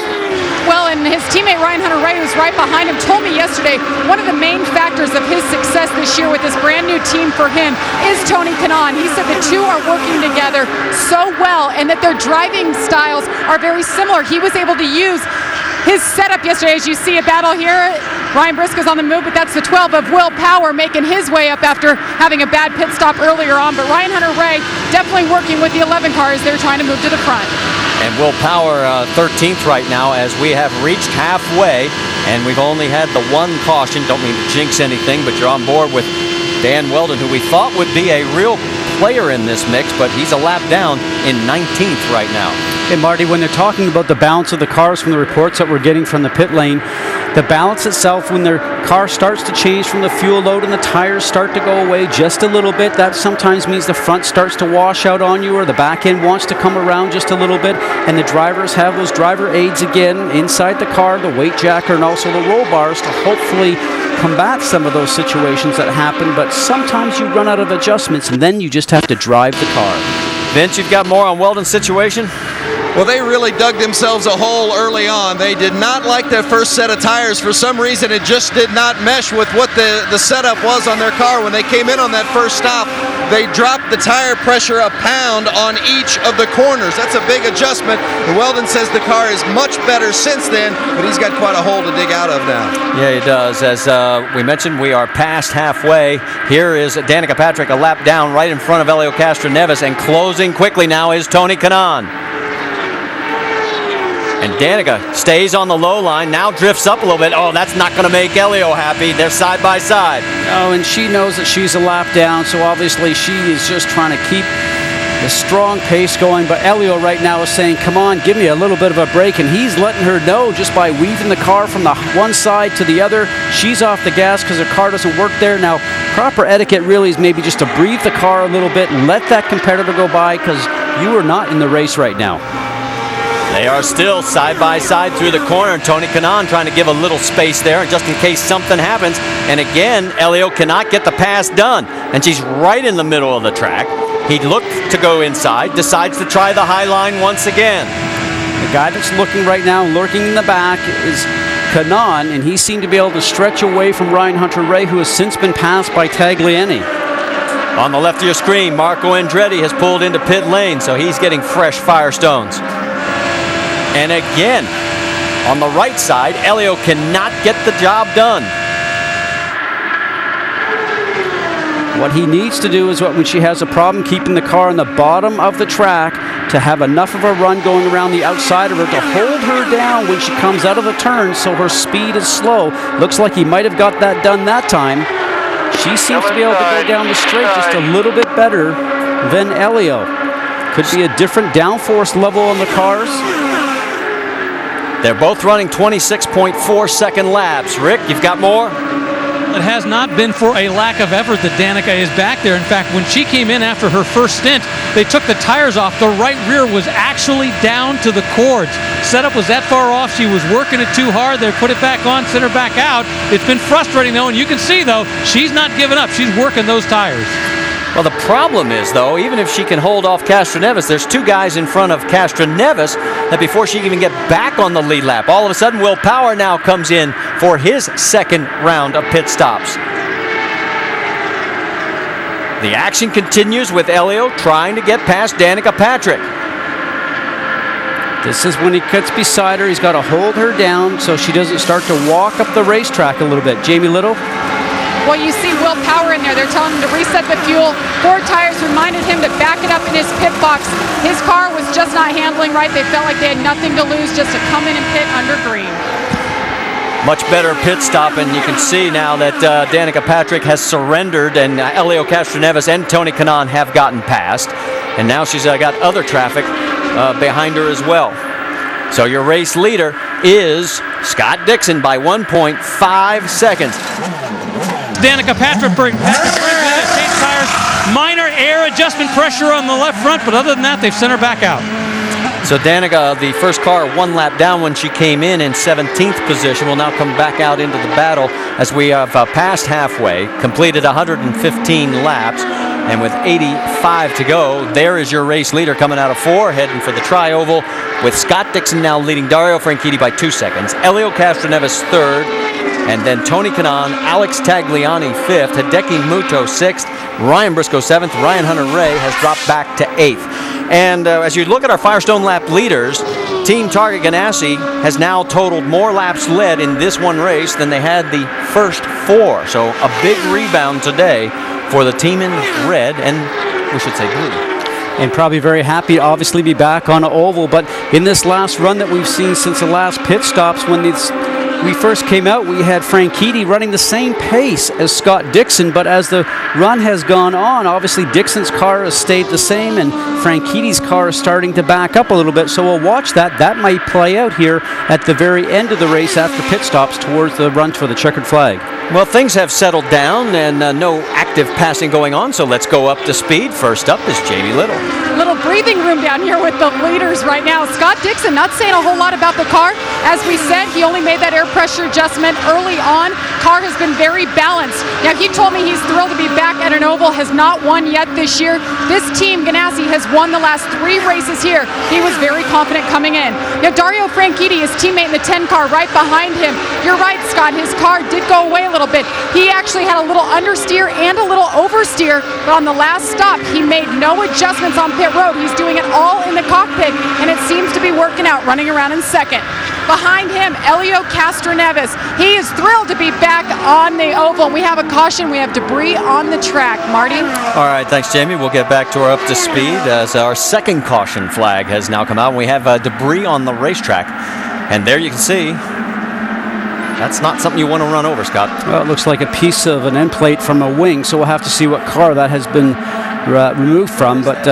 Well, and his teammate Ryan Hunter-Reay, who's right behind him, told me yesterday one of the main factors of his success this year with this brand new team for him is Tony Kanaan. He said the two are working together so well and that their driving styles are very similar. He was able to use his setup yesterday, as you see a battle here. Ryan Briscoe's on the move, but that's the 12 of Will Power making his way up after having a bad pit stop earlier on. But Ryan Hunter-Reay definitely working with the 11 cars. They're trying to move to the front. And Will Power 13th right now as we have reached halfway, and we've only had the one caution. Don't mean to jinx anything, but you're on board with Dan Weldon, who we thought would be a real player in this mix, but he's a lap down in 19th right now. Hey, Marty, when they're talking about the balance of the cars from the reports that we're getting from the pit lane, the balance itself, when their car starts to change from the fuel load and the tires start to go away just a little bit, that sometimes means the front starts to wash out on you, or the back end wants to come around just a little bit, and the drivers have those driver aids again inside the car, the weight jacker and also the roll bars, to hopefully combat some of those situations that happen. But sometimes you run out of adjustments and then you just have to drive the car. Vince, you've got more on Weldon's situation? Well, they really dug themselves a hole early on. They did not like that first set of tires. For some reason, it just did not mesh with what the setup was on their car. When they came in on that first stop, they dropped the tire pressure a pound on each of the corners. That's a big adjustment. And Weldon says the car is much better since then, but he's got quite a hole to dig out of now. Yeah, he does. As we mentioned, we are past halfway. Here is Danica Patrick, a lap down right in front of Elio Castroneves, and closing quickly now is Tony Kanaan. And Danica stays on the low line, now drifts up a little bit. Oh, that's not going to make Elio happy. They're side by side. Oh, and she knows that she's a lap down, so obviously she is just trying to keep the strong pace going. But Elio right now is saying, come on, give me a little bit of a break. And he's letting her know just by weaving the car from the one side to the other. She's off the gas because her car doesn't work there. Now, proper etiquette really is maybe just to breathe the car a little bit and let that competitor go by, because you are not in the race right now. They are still side by side through the corner, and Tony Kanaan trying to give a little space there just in case something happens. And again, Elio cannot get the pass done, and she's right in the middle of the track. He looked to go inside, decides to try the high line once again. The guy that's looking right now, lurking in the back, is Kanaan, and he seemed to be able to stretch away from Ryan Hunter-Reay, who has since been passed by Tagliani. On the left of your screen, Marco Andretti has pulled into pit lane, so he's getting fresh Firestones. And again, on the right side, Elio cannot get the job done. What he needs to do is when she has a problem keeping the car on the bottom of the track, to have enough of a run going around the outside of her to hold her down when she comes out of the turn so her speed is slow. Looks like he might have got that done that time. She seems to be able to go down the straight just a little bit better than Elio. Could be a different downforce level on the cars. They're both running 26.4 second laps. Rick, you've got more? It has not been for a lack of effort that Danica is back there. In fact, when she came in after her first stint, they took the tires off. The right rear was actually down to the cords. Setup was that far off. She was working it too hard. They put it back on, sent her back out. It's been frustrating, though, and you can see, though, she's not giving up. She's working those tires. Well, the problem is, though, even if she can hold off Castroneves, there's two guys in front of Castroneves that before she can even get back on the lead lap, all of a sudden Will Power now comes in for his second round of pit stops. The action continues with Elio trying to get past Danica Patrick. This is when he cuts beside her. He's got to hold her down so she doesn't start to walk up the racetrack a little bit. Jamie Little? Well, you see Will Power in there. They're telling him to reset the fuel. 4 tires reminded him to back it up in his pit box. His car was just not handling right. They felt like they had nothing to lose just to come in and pit under green. much better pit stop, and you can see now that Danica Patrick has surrendered, and Elio Castroneves and Tony Kanaan have gotten past, and now she's got other traffic behind her as well. So your race leader is Scott Dixon by 1.5 seconds. Danica Patrick brings change tires, minor air adjustment pressure on the left front, but other than that, they've sent her back out. So Danica, the first car, 1 lap down when she came in 17th position, will now come back out into the battle as we have passed halfway, completed 115 laps, and with 85 to go, there is your race leader coming out of 4, heading for the tri-oval, with Scott Dixon now leading Dario Franchitti by 2 seconds, Elio Castroneves 3rd, and then Tony Kanaan, Alex Tagliani 5th, Hideki Muto 6th, Ryan Briscoe 7th, Ryan Hunter-Reay has dropped back to 8th. And as you look at our Firestone lap leaders, Team Target Ganassi has now totaled more laps led in this one race than they had the first 4. So a big rebound today for the team in red, and we should say blue. And probably very happy to obviously be back on an oval, but in this last run that we've seen since the last pit stops, when we first came out, we had Franchitti running the same pace as Scott Dixon, but as the run has gone on, obviously Dixon's car has stayed the same and Franchitti's car is starting to back up a little bit, so we'll watch that. That might play out here at the very end of the race after pit stops towards the run for the checkered flag. Well, things have settled down and no active passing going on, so let's go up to speed. First up is Jamie Little. Little breathing room down here with the leaders right now. Scott Dixon not saying a whole lot about the car. As we said, he only made that air pressure adjustment early on. Car has been very balanced. Now, he told me he's thrilled to be back at an oval, has not won yet this year. This team, Ganassi, has won the last 3 races here. He was very confident coming in. Now, Dario Franchitti, his teammate in the 10 car right behind him. You're right, Scott, his car did go away a little bit. He actually had a little understeer and a little oversteer, but on the last stop, he made no adjustments on pit road. He's doing it all in the cockpit, and it seems to be working out, running around in second. Behind him, Elio Castroneves. He is thrilled to be back on the oval. We have a caution. We have debris on the track. Marty? All right, thanks, Jamie. We'll get back to our up to speed as our second caution flag has now come out. We have debris on the racetrack. And there you can see, that's not something you want to run over, Scott. Well, it looks like a piece of an end plate from a wing, so we'll have to see what car that has been removed from. But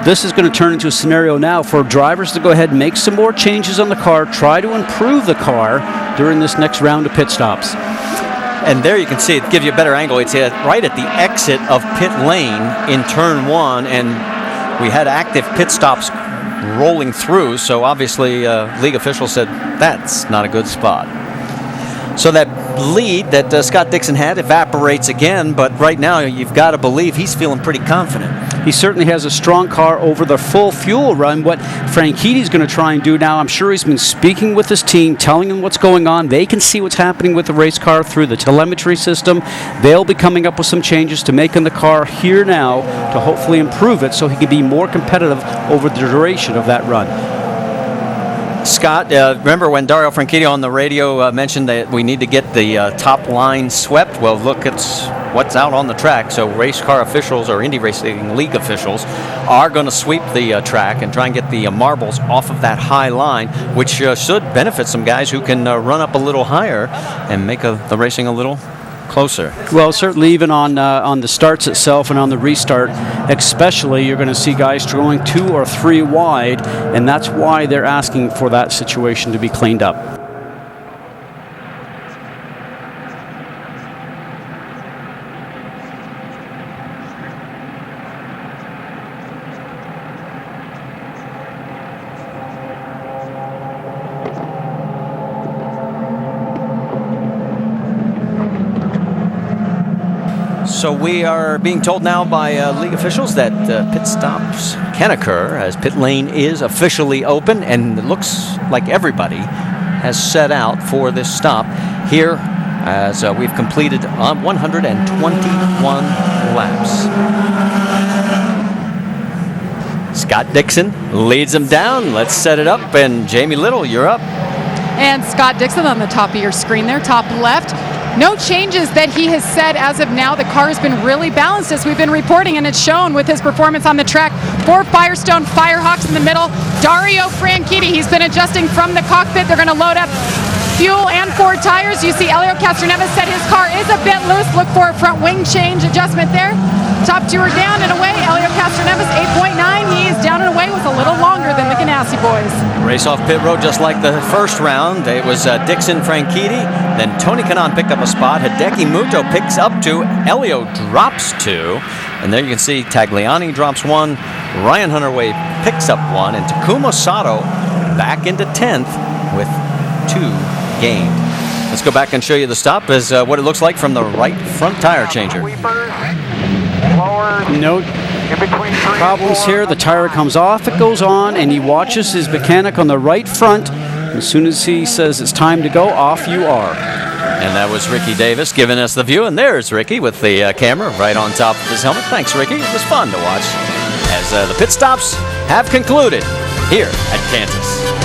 this is going to turn into a scenario now for drivers to go ahead and make some more changes on the car, try to improve the car during this next round of pit stops. And there you can see it gives you a better angle. It's right at the exit of pit lane in turn 1, and we had active pit stops rolling through, so obviously league officials said that's not a good spot. So that lead that Scott Dixon had evaporates again, but right now you've got to believe he's feeling pretty confident. He certainly has a strong car over the full fuel run. What Franchitti's going to try and do now, I'm sure he's been speaking with his team, telling them what's going on. They can see what's happening with the race car through the telemetry system. They'll be coming up with some changes to making the car here now to hopefully improve it so he can be more competitive over the duration of that run. Scott, remember when Dario Franchitti on the radio mentioned that we need to get the top line swept? Well, look at what's out on the track. So race car officials or Indy Racing League officials are going to sweep the track and try and get the marbles off of that high line, which should benefit some guys who can run up a little higher and make the racing a little closer. Well, certainly even on the starts itself and on the restart especially, you're going to see guys going 2 or 3 wide, and that's why they're asking for that situation to be cleaned up. So we are being told now by league officials that pit stops can occur as pit lane is officially open, and it looks like everybody has set out for this stop here as we've completed 121 laps. Scott Dixon leads them down. Let's set it up, and Jamie Little, you're up. And Scott Dixon on the top of your screen there, top left. No changes that he has said as of now. The car has been really balanced as we've been reporting, and it's shown with his performance on the track. 4 Firestone Firehawks in the middle. Dario Franchitti, he's been adjusting from the cockpit. They're going to load up fuel and 4 tires. You see Elio Castroneves said his car is a bit loose. Look for a front wing change adjustment there. Top 2 are down and away. Elio Castroneves 8.9. He's down and away with a little longer than the Ganassi boys. Race off pit road just like the first round. It was Dixon Franchitti. Then Tony Kanaan picked up a spot. Hideki Muto picks up 2. Elio drops 2. And there you can see Tagliani drops 1. Ryan Hunter-Reay picks up 1. And Takuma Sato back into 10th with 2 gained. Let's go back and show you the stop as what it looks like from the right front tire changer. No problems here. The tire comes off, it goes on, and he watches his mechanic on the right front. As soon as he says it's time to go, off you are. And that was Ricky Davis giving us the view. And there's Ricky with the camera right on top of his helmet. Thanks, Ricky. It was fun to watch as the pit stops have concluded here at Kansas.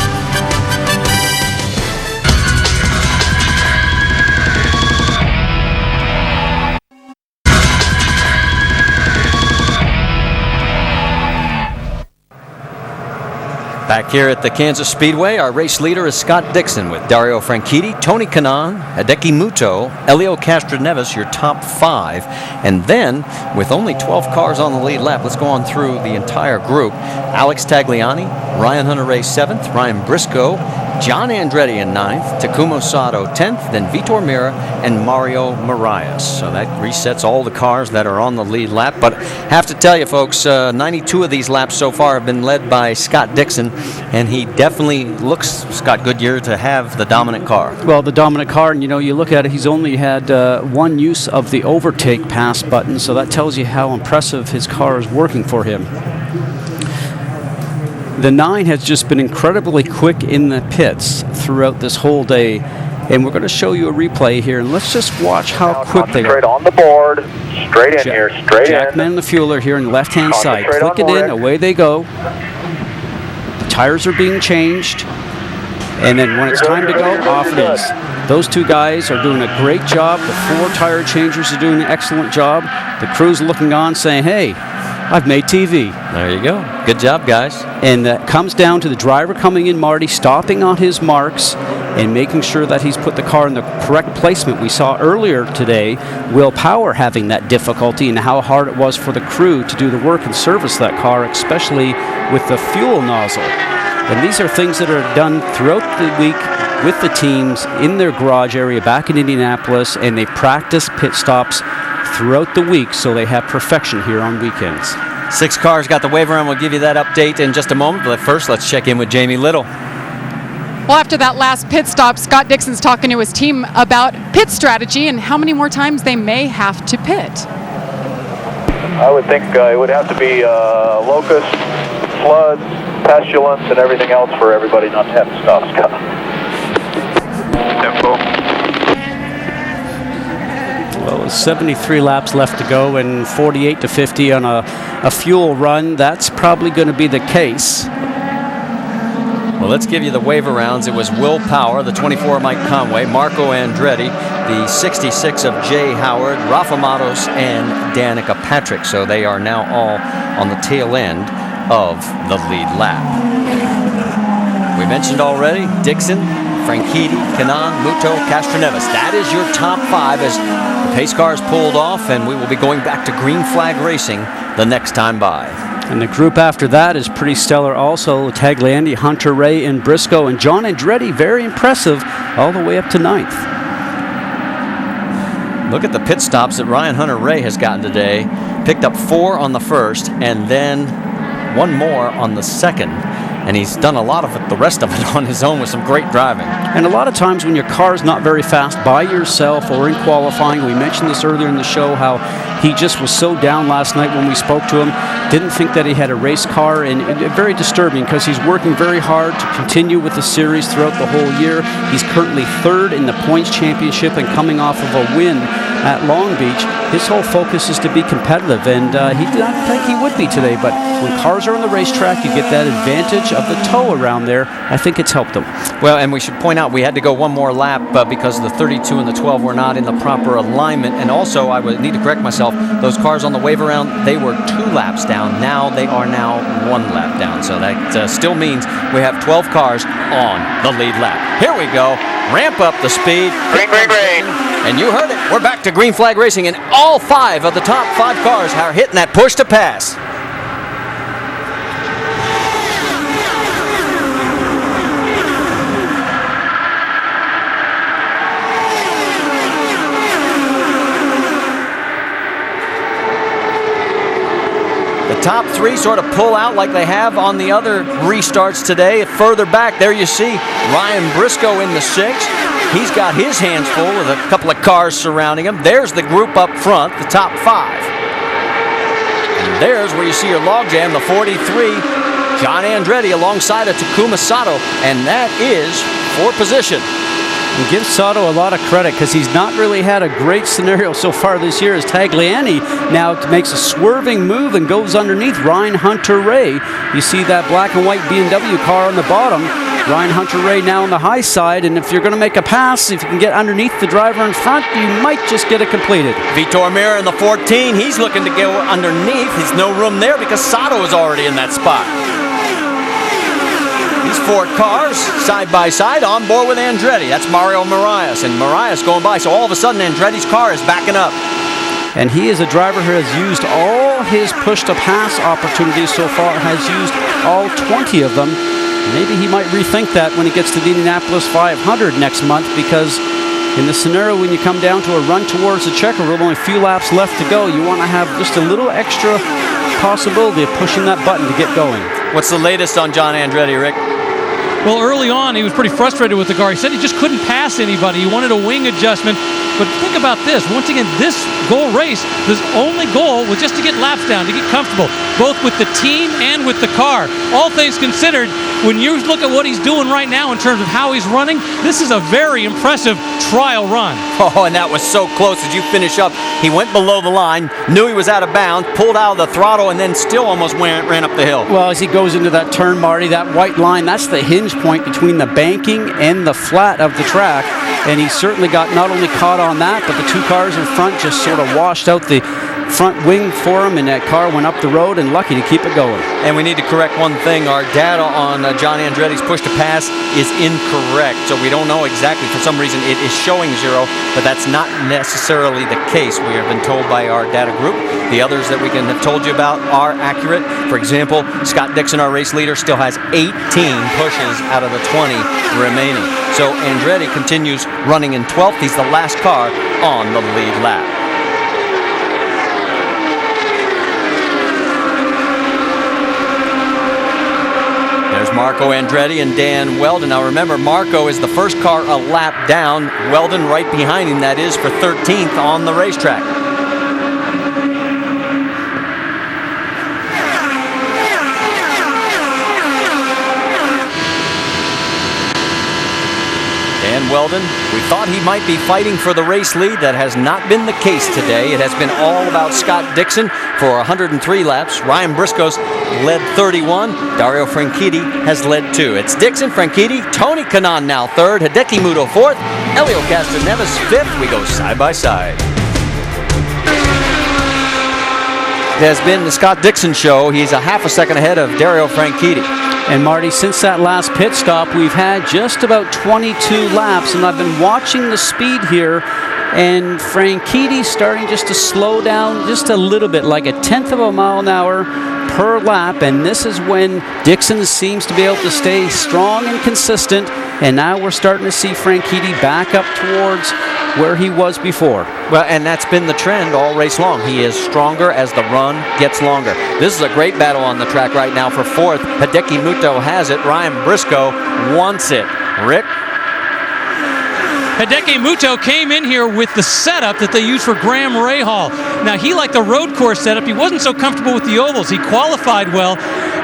Back here at the Kansas Speedway, our race leader is Scott Dixon with Dario Franchitti, Tony Kanaan, Hideki Muto, Elio Castroneves, your top 5. And then, with only 12 cars on the lead lap, let's go on through the entire group. Alex Tagliani, Ryan Hunter-Reay 7th, Ryan Briscoe, John Andretti in 9th, Takuma Sato 10th, then Vitor Meira and Mario Moraes. So that resets all the cars that are on the lead lap. But have to tell you, folks, 92 of these laps so far have been led by Scott Dixon, and he definitely looks, Scott Goodyear, to have the dominant car. Well, the dominant car, and you look at it, he's only had 1 use of the overtake pass button, so that tells you how impressive his car is working for him. The 9 has just been incredibly quick in the pits throughout this whole day, and we're going to show you a replay here, and let's just watch how quick they are. On the board, straight in here, straight Jackman and the fueler here on the left-hand side. Click it in, away they go. The tires are being changed, and then when it's time to go, off it is. Those 2 guys are doing a great job. The 4 tire changers are doing an excellent job. The crew's looking on saying, hey, I've made TV. There you go. Good job, guys. And that comes down to the driver coming in, Marty, stopping on his marks and making sure that he's put the car in the correct placement. We saw earlier today Will Power having that difficulty and how hard it was for the crew to do the work and service that car, especially with the fuel nozzle. And these are things that are done throughout the week with the teams in their garage area back in Indianapolis, and they practice pit stops throughout the week so they have perfection here on weekends. 6 cars got the waiver, and we'll give you that update in just a moment. But first, let's check in with Jamie Little. Well, after that last pit stop, Scott Dixon's talking to his team about pit strategy and how many more times they may have to pit. I would think it would have to be locusts, floods, pestilence, and everything else for everybody not to have to stop, Scott. Tempo. Well, 73 laps left to go and 48 to 50 on a fuel run. That's probably going to be the case. Well, let's give you the waiver rounds. It was Will Power, the 24 Mike Conway, Marco Andretti, the 66 of Jay Howard, Rafa Matos, and Danica Patrick. So they are now all on the tail end of the lead lap. We mentioned already Dixon, Franchitti, Kanaan, Muto, Castroneves. That is your top 5 as the pace cars pulled off, and we will be going back to green flag racing the next time by. And the group after that is pretty stellar also. Tagliani, Hunter-Reay, and Briscoe. And John Andretti, very impressive, all the way up to 9th. Look at the pit stops that Ryan Hunter-Reay has gotten today. Picked up 4 on the first, and then 1 more on the second. And he's done a lot of it, the rest of it, on his own with some great driving. And a lot of times when your car is not very fast by yourself or in qualifying, we mentioned this earlier in the show, how he just was so down last night when we spoke to him, didn't think that he had a race car, and very disturbing because he's working very hard to continue with the series throughout the whole year. He's currently 3rd in the points championship and coming off of a win at Long Beach. His whole focus is to be competitive, and he did not think he would be today, but when cars are on the racetrack, you get that advantage of the tow around there. I think it's helped him. Well, and we should point out we had to go 1 more lap because the 32 and the 12 were not in the proper alignment. And also, I would need to correct myself, those cars on the waiver round, they were 2 laps down. Now they are now 1 lap down. So that still means we have 12 cars on the lead lap. Here we go. ramp up the speed. Green, green, green. And you heard it. We're back to green flag racing, and all 5 of the top 5 cars are hitting that push to pass. The top 3 sort of pull out like they have on the other restarts today. Further back, there you see Ryan Briscoe in the 6. He's got his hands full with a couple of cars surrounding him. There's the group up front, the top 5. And there's where you see your logjam, the 43, John Andretti alongside of Takuma Sato, and that is for position. And give Sato a lot of credit because he's not really had a great scenario so far this year as Tagliani now makes a swerving move and goes underneath Ryan Hunter-Ray. You see that black and white BMW car on the bottom. Ryan Hunter-Ray now on the high side, and if you're going to make a pass, if you can get underneath the driver in front, you might just get it completed. Vitor Meira in the 14, he's looking to go underneath. There's no room there because Sato is already in that spot. These 4 cars, side by side, on board with Andretti. That's Mario Marias, and Marias going by, so all of a sudden Andretti's car is backing up. And he is a driver who has used all his push-to-pass opportunities so far, has used all 20 of them. Maybe he might rethink that when he gets to the Indianapolis 500 next month, because in the scenario when you come down to a run towards the checker with only a few laps left to go, you want to have just a little extra possibility of pushing that button to get going. What's the latest on John Andretti, Rick? Well, early on, he was pretty frustrated with the car. He said he just couldn't pass anybody. He wanted a wing adjustment. But think about this. Once again, this goal race, his only goal was just to get laps down, to get comfortable, both with the team and with the car. All things considered, when you look at what he's doing right now in terms of how he's running, this is a very impressive trial run. Oh, and that was so close as you finish up. He went below the line, knew he was out of bounds, pulled out of the throttle, and then still almost ran up the hill. Well, as he goes into that turn, Marty, that white line, that's the hinge point between the banking and the flat of the track. And he certainly got not only caught on that, but the 2 cars in front just sort of washed out the front wing for him, and that car went up the road, and lucky to keep it going. And we need to correct one thing. Our data on John Andretti's push to pass is incorrect. So we don't know exactly. For some reason, it is showing 0, but that's not necessarily the case. We have been told by our data group. The others that we can have told you about are accurate. For example, Scott Dixon, our race leader, still has 18 pushes out of the 20 remaining. So Andretti continues running in 12th. He's the last car on the lead lap. There's Marco Andretti and Dan Weldon. Now remember, Marco is the first car a lap down. Weldon right behind him, that is, for 13th on the racetrack. Dan Weldon, we thought he might be fighting for the race lead. That has not been the case today. It has been all about Scott Dixon for 103 laps. Ryan Briscoe's led 31. Dario Franchitti has led 2. It's Dixon, Franchitti, Tony Kanaan now 3rd, Hideki Muto 4th, Elio Castroneves 5th. We go side by side. It has been the Scott Dixon show. He's a half a second ahead of Dario Franchitti. And Marty, since that last pit stop, we've had just about 22 laps, and I've been watching the speed here, and Franchitti's starting just to slow down just a little bit, like 1/10 of a mile an hour per lap, and this is when Dixon seems to be able to stay strong and consistent, and now we're starting to see Franchitti back up towards where he was before. Well, and that's been the trend all race long. He is stronger as the run gets longer. This is a great battle on the track right now for 4th. Hideki Muto has it. Ryan Briscoe wants it. Rick? Hideki Muto came in here with the setup that they use for Graham Rahal. Now, he liked the road course setup. He wasn't so comfortable with the ovals. He qualified well.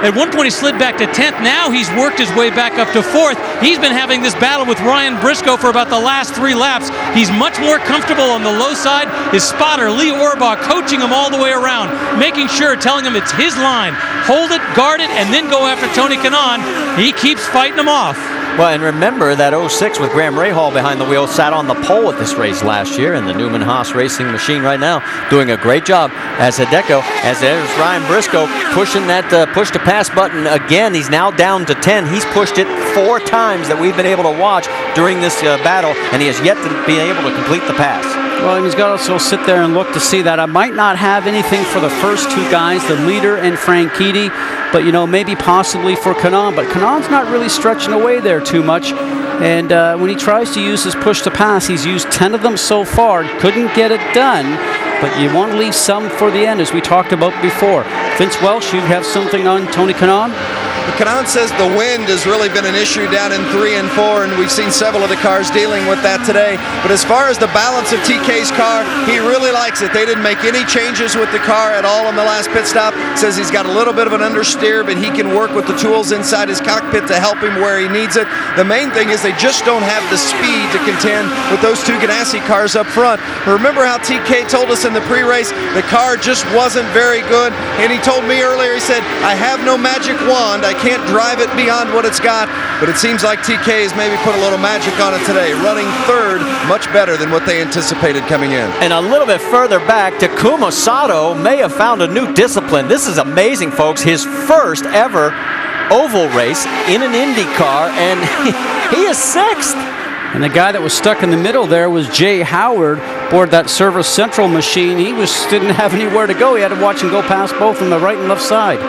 At one point, he slid back to 10th. Now he's worked his way back up to 4th. He's been having this battle with Ryan Briscoe for about the last 3 laps. He's much more comfortable on the low side. His spotter, Lee Orbach, coaching him all the way around, making sure, telling him it's his line. hold it, guard it, and then go after Tony Kanaan. He keeps fighting them off. Well, and remember that 06 with Graham Rahal behind the wheel sat on the pole at this race last year, and the Newman Haas racing machine right now doing a great job as Hideko, as there's Ryan Briscoe pushing that push-to-pass button again. He's now down to 10. He's pushed it 4 times that we've been able to watch during this battle, and he has yet to be able to complete the pass. Well, he's got to also sit there and look to see that. I might not have anything for the first 2 guys, the leader and Franchitti, but, maybe possibly for Kanaan. But Kanaan's not really stretching away there too much. And when he tries to use his push to pass, he's used 10 of them so far. Couldn't get it done, but you want to leave some for the end, as we talked about before. Vince Welsh, you have something on Tony Kanaan? Kanaan says the wind has really been an issue down in 3 and 4, and we've seen several of the cars dealing with that today. But as far as the balance of TK's car, he really likes it. They didn't make any changes with the car at all in the last pit stop. Says he's got a little bit of an understeer, but he can work with the tools inside his cockpit to help him where he needs it. The main thing is they just don't have the speed to contend with those 2 Ganassi cars up front. Remember how TK told us in the pre-race the car just wasn't very good, and he told me earlier, he said, I have no magic wand. I can't drive it beyond what it's got, but it seems like TK has maybe put a little magic on it today, running 3rd, much better than what they anticipated coming in. And a little bit further back, Takuma Sato may have found a new discipline. This is amazing, folks. His first ever oval race in an Indy car, and he is 6th. And the guy that was stuck in the middle there was Jay Howard aboard that Service Central machine. He didn't have anywhere to go. He had to watch him go past both on the right and left side.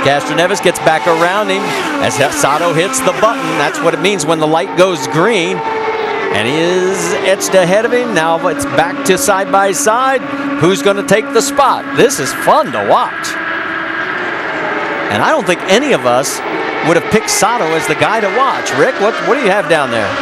Castroneves gets back around him as Sato hits the button. That's what it means when the light goes green. And he is etched ahead of him. Now it's back to side by side. Who's going to take the spot? This is fun to watch. And I don't think any of us would have picked Sato as the guy to watch. Rick, what do you have down there?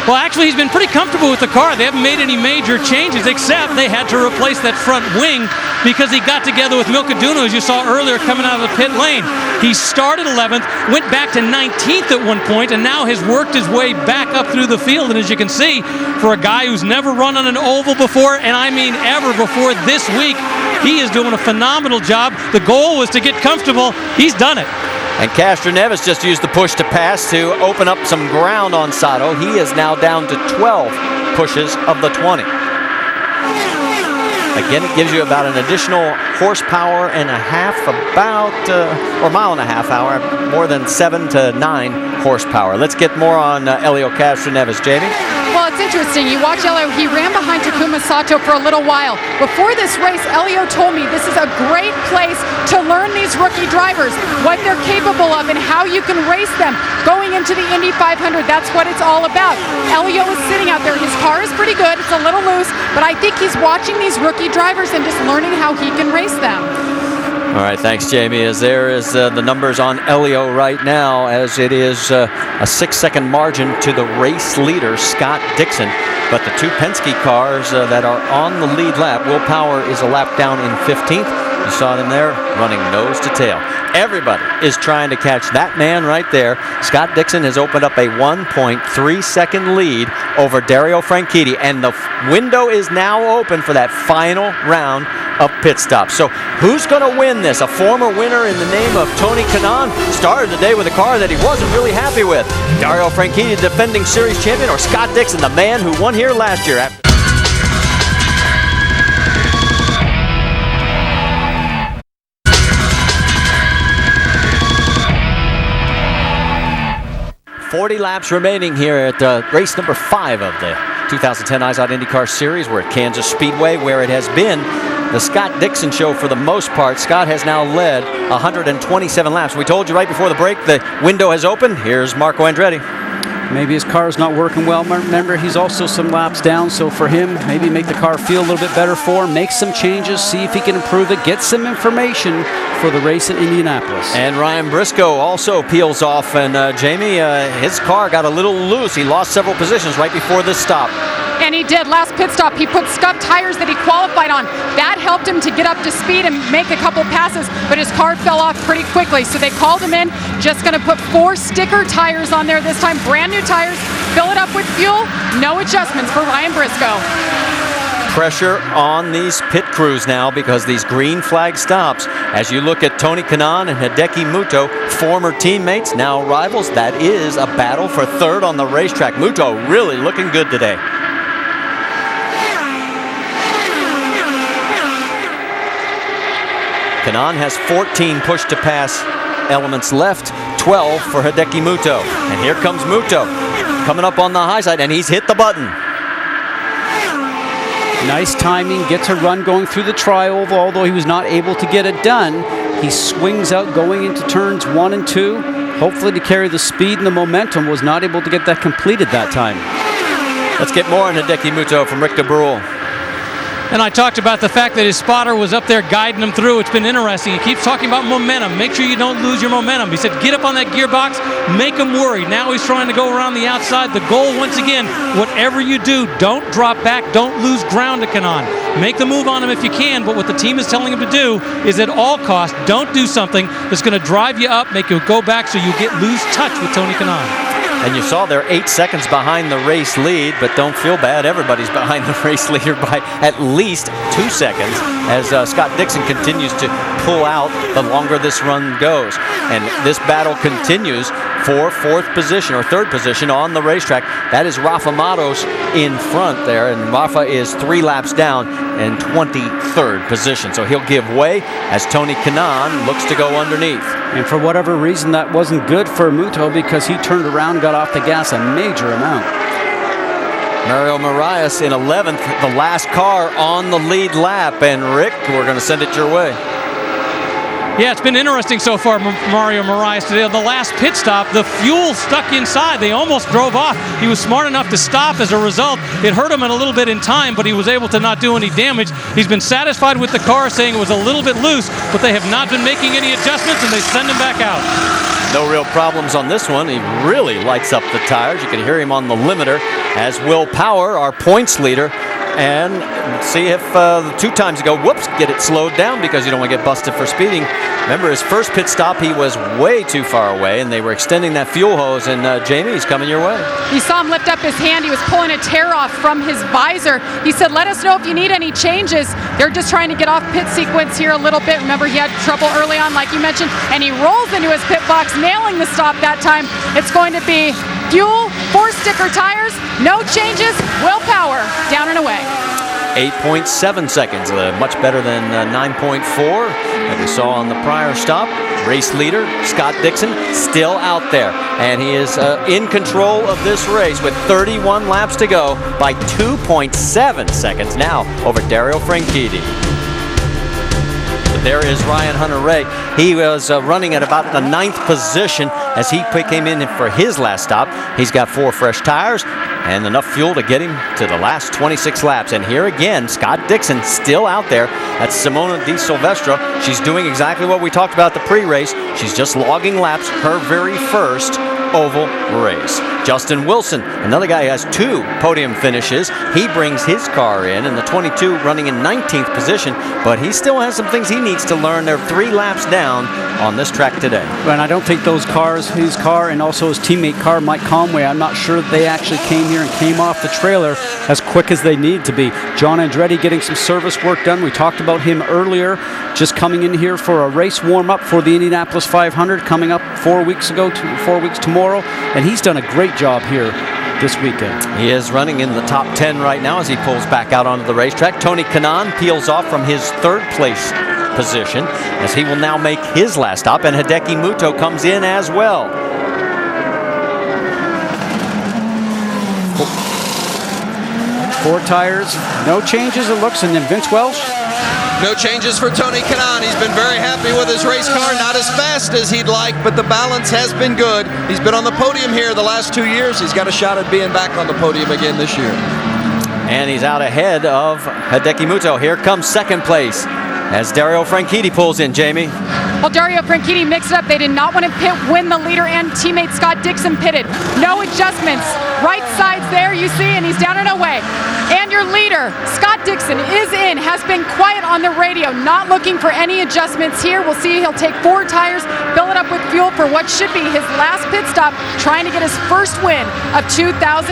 Well, actually, he's been pretty comfortable with the car. They haven't made any major changes, except they had to replace that front wing because he got together with Milcaduno, as you saw earlier, coming out of the pit lane. He started 11th, went back to 19th at one point, and now has worked his way back up through the field. And as you can see, for a guy who's never run on an oval before, and I mean ever before this week, he is doing a phenomenal job. The goal was to get comfortable. He's done it. And Castroneves just used the push to pass to open up some ground on Sato. He is now down to 12 pushes of the 20. Again, it gives you about an additional horsepower and a half, or mile and a half hour, more than 7 to 9 horsepower. Let's get more on Elio Castroneves. Jamie? Well, it's interesting. You watch Elio, he ran behind Takuma Sato for a little while. Before this race, Elio told me this is a great place to learn these rookie drivers, what they're capable of and how you can race them. Going into the Indy 500, that's what it's all about. Elio is sitting out there. His car is pretty good. It's a little loose, but I think he's watching these rookie drivers and just learning how he can race them. All right, thanks, Jamie. As there is the numbers on Elio right now, as it is a 6-second margin to the race leader, Scott Dixon. But the 2 Penske cars that are on the lead lap, Will Power is a lap down in 15th. You saw them there running nose to tail. Everybody is trying to catch that man right there. Scott Dixon has opened up a 1.3-second lead over Dario Franchitti, and the window is now open for that final round of pit stops. So who's going to win this? A former winner in the name of Tony Kanaan started the day with a car that he wasn't really happy with. Dario Franchitti, defending series champion, or Scott Dixon, the man who won here last year at 40 laps remaining here at race number 5 of the 2010 IZOD IndyCar Series. We're at Kansas Speedway, where it has been the Scott Dixon show for the most part. Scott has now led 127 laps. We told you right before the break the window has opened. Here's Marco Andretti. Maybe his car's not working well. Remember, he's also some laps down, so for him, maybe make the car feel a little bit better for him, make some changes, see if he can improve it, get some information for the race in Indianapolis. And Ryan Briscoe also peels off, and Jamie, his car got a little loose. He lost several positions right before this stop. And he did. Last pit stop, he put scuffed tires that he qualified on. That helped him to get up to speed and make a couple passes, but his car fell off pretty quickly. So they called him in, just going to put 4 sticker tires on there this time, brand new tires, fill it up with fuel, no adjustments for Ryan Briscoe. Pressure on these pit crews now because these green flag stops. As you look at Tony Kanaan and Hideki Muto, former teammates, now rivals, that is a battle for third on the racetrack. Muto really looking good today. Kanaan has 14 push-to-pass elements left, 12 for Hideki Muto. And here comes Muto coming up on the high side, and he's hit the button. Nice timing, gets a run going through the tri-oval, although he was not able to get it done. He swings out going into turns 1 and 2, hopefully to carry the speed and the momentum, was not able to get that completed that time. Let's get more on Hideki Muto from Rick DeBrule. And I talked about the fact that his spotter was up there guiding him through. It's been interesting. He keeps talking about momentum. Make sure you don't lose your momentum. He said, get up on that gearbox, make him worry. Now he's trying to go around the outside. The goal, once again, whatever you do, don't drop back, don't lose ground to Kanaan. Make the move on him if you can, but what the team is telling him to do is at all costs, don't do something that's going to drive you up, make you go back so you lose touch with Tony Kanaan. And you saw they're 8 seconds behind the race lead, but don't feel bad. Everybody's behind the race leader by at least 2 seconds as Scott Dixon continues to pull out the longer this run goes. And this battle continues for fourth position or third position on the racetrack. That is Rafa Matos in front there, and Rafa is 3 laps down in 23rd position. So he'll give way as Tony Kanaan looks to go underneath. And for whatever reason, that wasn't good for Muto because he turned around and got off the gas a major amount. Mario Marias in 11th, the last car on the lead lap. And Rick, we're going to send it your way. Yeah, it's been interesting so far, Mario Marias today. The last pit stop, the fuel stuck inside. They almost drove off. He was smart enough to stop as a result. It hurt him a little bit in time, but he was able to not do any damage. He's been satisfied with the car, saying it was a little bit loose, but they have not been making any adjustments, and they send him back out. No real problems on this one. He really lights up the tires. You can hear him on the limiter as Will Power, our points leader, and see if 2 times ago, whoops, get it slowed down because you don't want to get busted for speeding. Remember his first pit stop, he was way too far away and they were extending that fuel hose, and Jamie, he's coming your way. You saw him lift up his hand. He was pulling a tear off from his visor. He said, let us know if you need any changes. They're just trying to get off pit sequence here a little bit. Remember, he had trouble early on, like you mentioned, and he rolls into his pit box, nailing the stop that time. It's going to be fuel, 4-sticker tires, no changes, Will Power, down and away. 8.7 seconds, much better than 9.4 that we saw on the prior stop. Race leader, Scott Dixon, still out there. And he is in control of this race with 31 laps to go by 2.7 seconds now over Dario Franchitti. There is Ryan Hunter-Reay. He was running at about the 9th position as he came in for his last stop. He's got 4 fresh tires and enough fuel to get him to the last 26 laps. And here again, Scott Dixon still out there. That's Simona Di Silvestro. She's doing exactly what we talked about the pre-race. She's just logging laps, her very first oval race. Justin Wilson, another guy who has 2 podium finishes. He brings his car in the 22 running in 19th position, but he still has some things he needs to learn. They're 3 laps down on this track today. And I don't think those cars, his car and also his teammate car, Mike Conway, I'm not sure that they actually came here and came off the trailer as quick as they need to be. John Andretti getting some service work done. We talked about him earlier, just coming in here for a race warm-up for the Indianapolis 500 coming up 4 weeks tomorrow, and he's done a great job here this weekend. He is running in the top 10 right now as he pulls back out onto the racetrack. Tony Kanaan peels off from his 3rd place position as he will now make his last stop, and Hideki Muto comes in as well. Four tires, no changes it looks, and then Vince Welsh. No changes for Tony Kanaan. He's been very happy with his race car. Not as fast as he'd like, but the balance has been good. He's been on the podium here the last 2 years. He's got a shot at being back on the podium again this year. And he's out ahead of Hideki Muto. Here comes 2nd place as Dario Franchitti pulls in, Jamie. Well, Dario Franchitti mixed it up. They did not want to pit when the leader and teammate Scott Dixon pitted. No adjustments. Right side's there, you see, and he's down and away. And your leader, Scott Dixon, is in, has been quiet on the radio, not looking for any adjustments here. We'll see he'll take 4 tires, fill it up with fuel for what should be his last pit stop, trying to get his first win of 2010.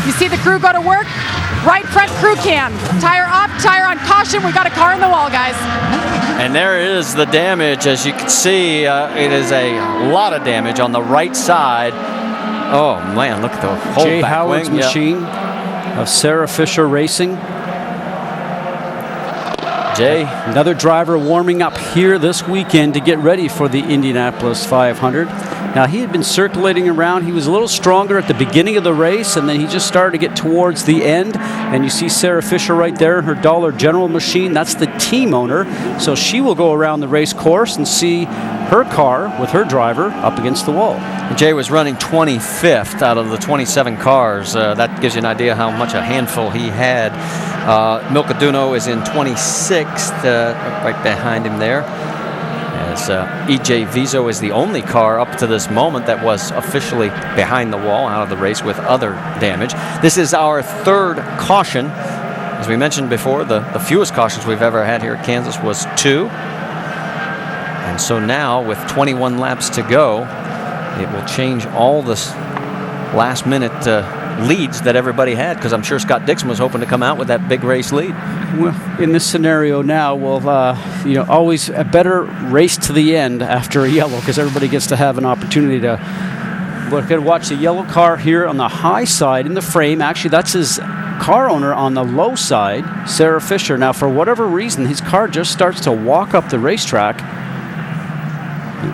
You see the crew go to work. right front crew cam. Tire up, tire on caution. We got a car in the wall, guys. And there is the damage. As you can see, it is a lot of damage on the right side. Oh, man, look at the whole Jay back Howard's wing. machine of Sarah Fisher Racing. Jay. Another driver warming up here this weekend to get ready for the Indianapolis 500. Now, he had been circulating around. He was a little stronger at the beginning of the race, and then he just started to get towards the end. And you see Sarah Fisher right there in her Dollar General machine. That's the team owner. So she will go around the race course and see her car with her driver up against the wall. And Jay was running 25th out of the 27 cars. That gives you an idea how much a handful he had. Milka Duno is in 26th, right behind him there. As EJ Vizo is the only car up to this moment that was officially behind the wall, out of the race with other damage. This is our third caution. As we mentioned before, the fewest cautions we've ever had here at Kansas was 2. And so now, with 21 laps to go, it will change all this last-minute leads that everybody had, because I'm sure Scott Dixon was hoping to come out with that big race lead. Well, in this scenario now, always a better race to the end after a yellow, because everybody gets to have an opportunity to watch the yellow car here on the high side in the frame. Actually, that's his car owner on the low side, Sarah Fisher. Now, for whatever reason, his car just starts to walk up the racetrack.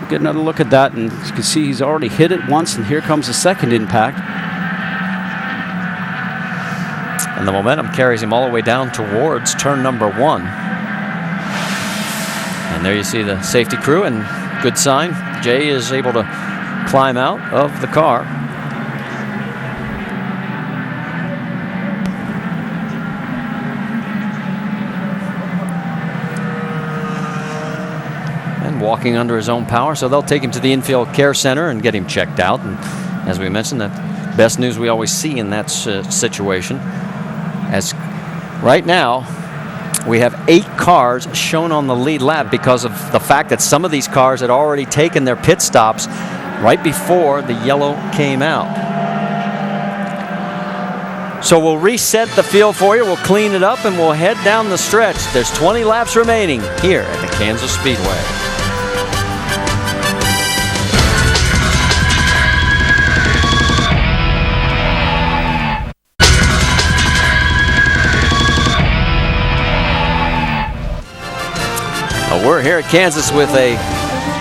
Get another look at that, and you can see he's already hit it once, and here comes the second impact. And the momentum carries him all the way down towards turn number 1. And there you see the safety crew, and good sign. Jay is able to climb out of the car. And walking under his own power, so they'll take him to the infield care center and get him checked out. And as we mentioned, that best news we always see in that situation. As right now, we have 8 cars shown on the lead lap because of the fact that some of these cars had already taken their pit stops right before the yellow came out. So we'll reset the field for you, we'll clean it up, and we'll head down the stretch. There's 20 laps remaining here at the Kansas Speedway. We're here at Kansas with a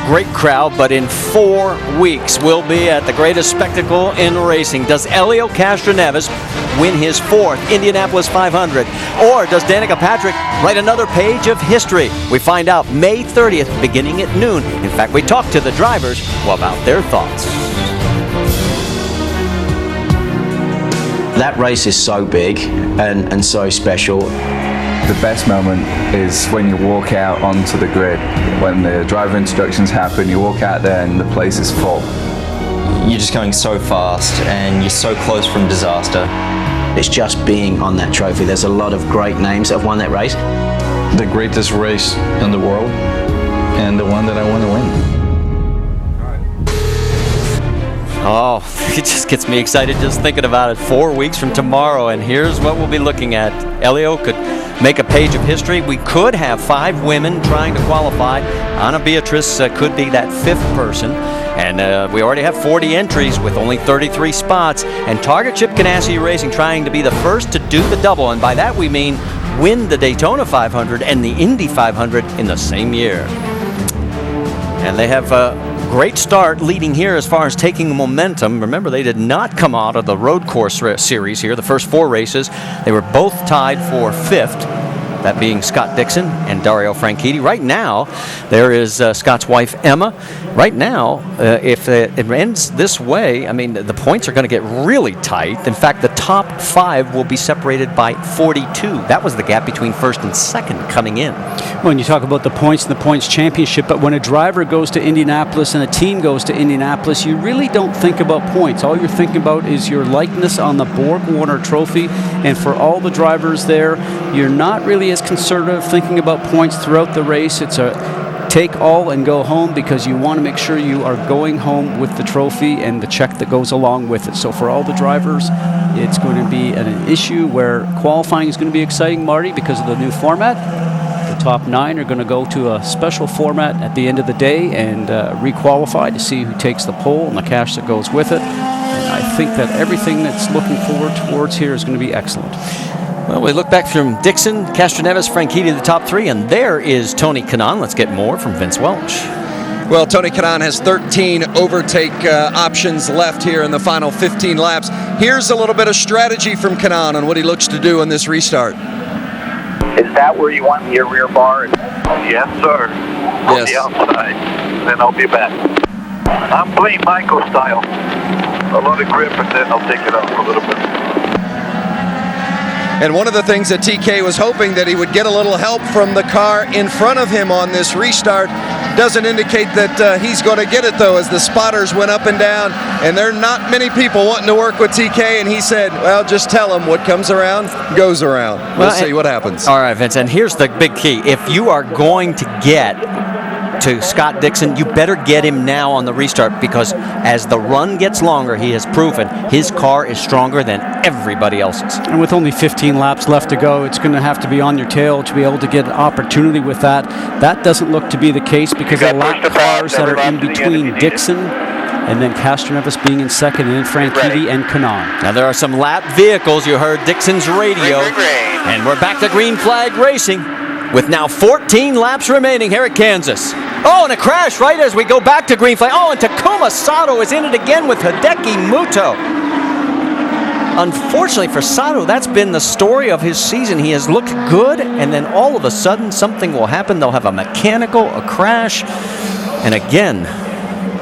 great crowd, but in 4 weeks we'll be at the greatest spectacle in racing. Does Helio Castroneves win his 4th Indianapolis 500? Or does Danica Patrick write another page of history? We find out May 30th, beginning at noon. In fact, we talked to the drivers about their thoughts. That race is so big and so special. The best moment is when you walk out onto the grid, when the driver instructions happen, you walk out there and the place is full. You're just going so fast and you're so close from disaster. It's just being on that trophy. There's a lot of great names that have won that race. The greatest race in the world and the one that I want to win. Oh, it just gets me excited just thinking about it. 4 weeks from tomorrow, and here's what we'll be looking at. Helio could make a page of history. We could have 5 women trying to qualify. Ana Beatriz could be that 5th person. And we already have 40 entries with only 33 spots. And Target Chip Ganassi Racing trying to be the first to do the double. And by that we mean win the Daytona 500 and the Indy 500 in the same year. And they have a great start leading here as far as taking momentum. Remember, they did not come out of the road course series here. The first 4 races, they were both tied for 5th. That being Scott Dixon and Dario Franchitti. Right now, there is Scott's wife, Emma. Right now, if it ends this way, I mean, the points are going to get really tight. In fact, the top 5 will be separated by 42. That was the gap between 1st and 2nd coming in. When you talk about the points and the points championship, but when a driver goes to Indianapolis and a team goes to Indianapolis, you really don't think about points. All you're thinking about is your likeness on the Borg-Warner Trophy. And for all the drivers there, you're not really as conservative thinking about points throughout the race. It's a take all and go home, because you want to make sure you are going home with the trophy and the check that goes along with it. So for all the drivers, it's going to be an issue where qualifying is going to be exciting, Marty, because of the new format. The top 9 are going to go to a special format at the end of the day and re-qualify to see who takes the pole and the cash that goes with it. And I think that everything that's looking forward towards here is going to be excellent. Well, we look back from Dixon, Castroneves, Franchitti, the top 3, and there is Tony Kanaan. Let's get more from Vince Welch. Well, Tony Kanaan has 13 overtake options left here in the final 15 laps. Here's a little bit of strategy from Kanaan on what he looks to do on this restart. Is that where you want your rear bar? Yes, sir. On the outside. Then I'll be back. I'm playing Michael style. A lot of grip, and then I'll take it up a little bit. And one of the things that TK was hoping that he would get a little help from the car in front of him on this restart. Doesn't indicate that he's going to get it, though, as the spotters went up and down. And there are not many people wanting to work with TK. And he said, well, just tell him what comes around goes around. We'll see what happens. All right, Vince. And here's the big key. If you are going to get to Scott Dixon, you better get him now on the restart, because as the run gets longer, he has proven his car is stronger than everybody else's. And with only 15 laps left to go, it's going to have to be on your tail to be able to get an opportunity with that. That doesn't look to be the case, because the lap cars that are in between Dixon and then Castroneves being in second, and then Franchitti and Kanaan. Now there are some lap vehicles. You heard Dixon's radio. And we're back to green flag racing with now 14 laps remaining here at Kansas. Oh, and a crash right as we go back to green flag. Oh, and Takuma Sato is in it again with Hideki Muto. Unfortunately for Sato, that's been the story of his season. He has looked good, and then all of a sudden something will happen. They'll have a mechanical, a crash, and again.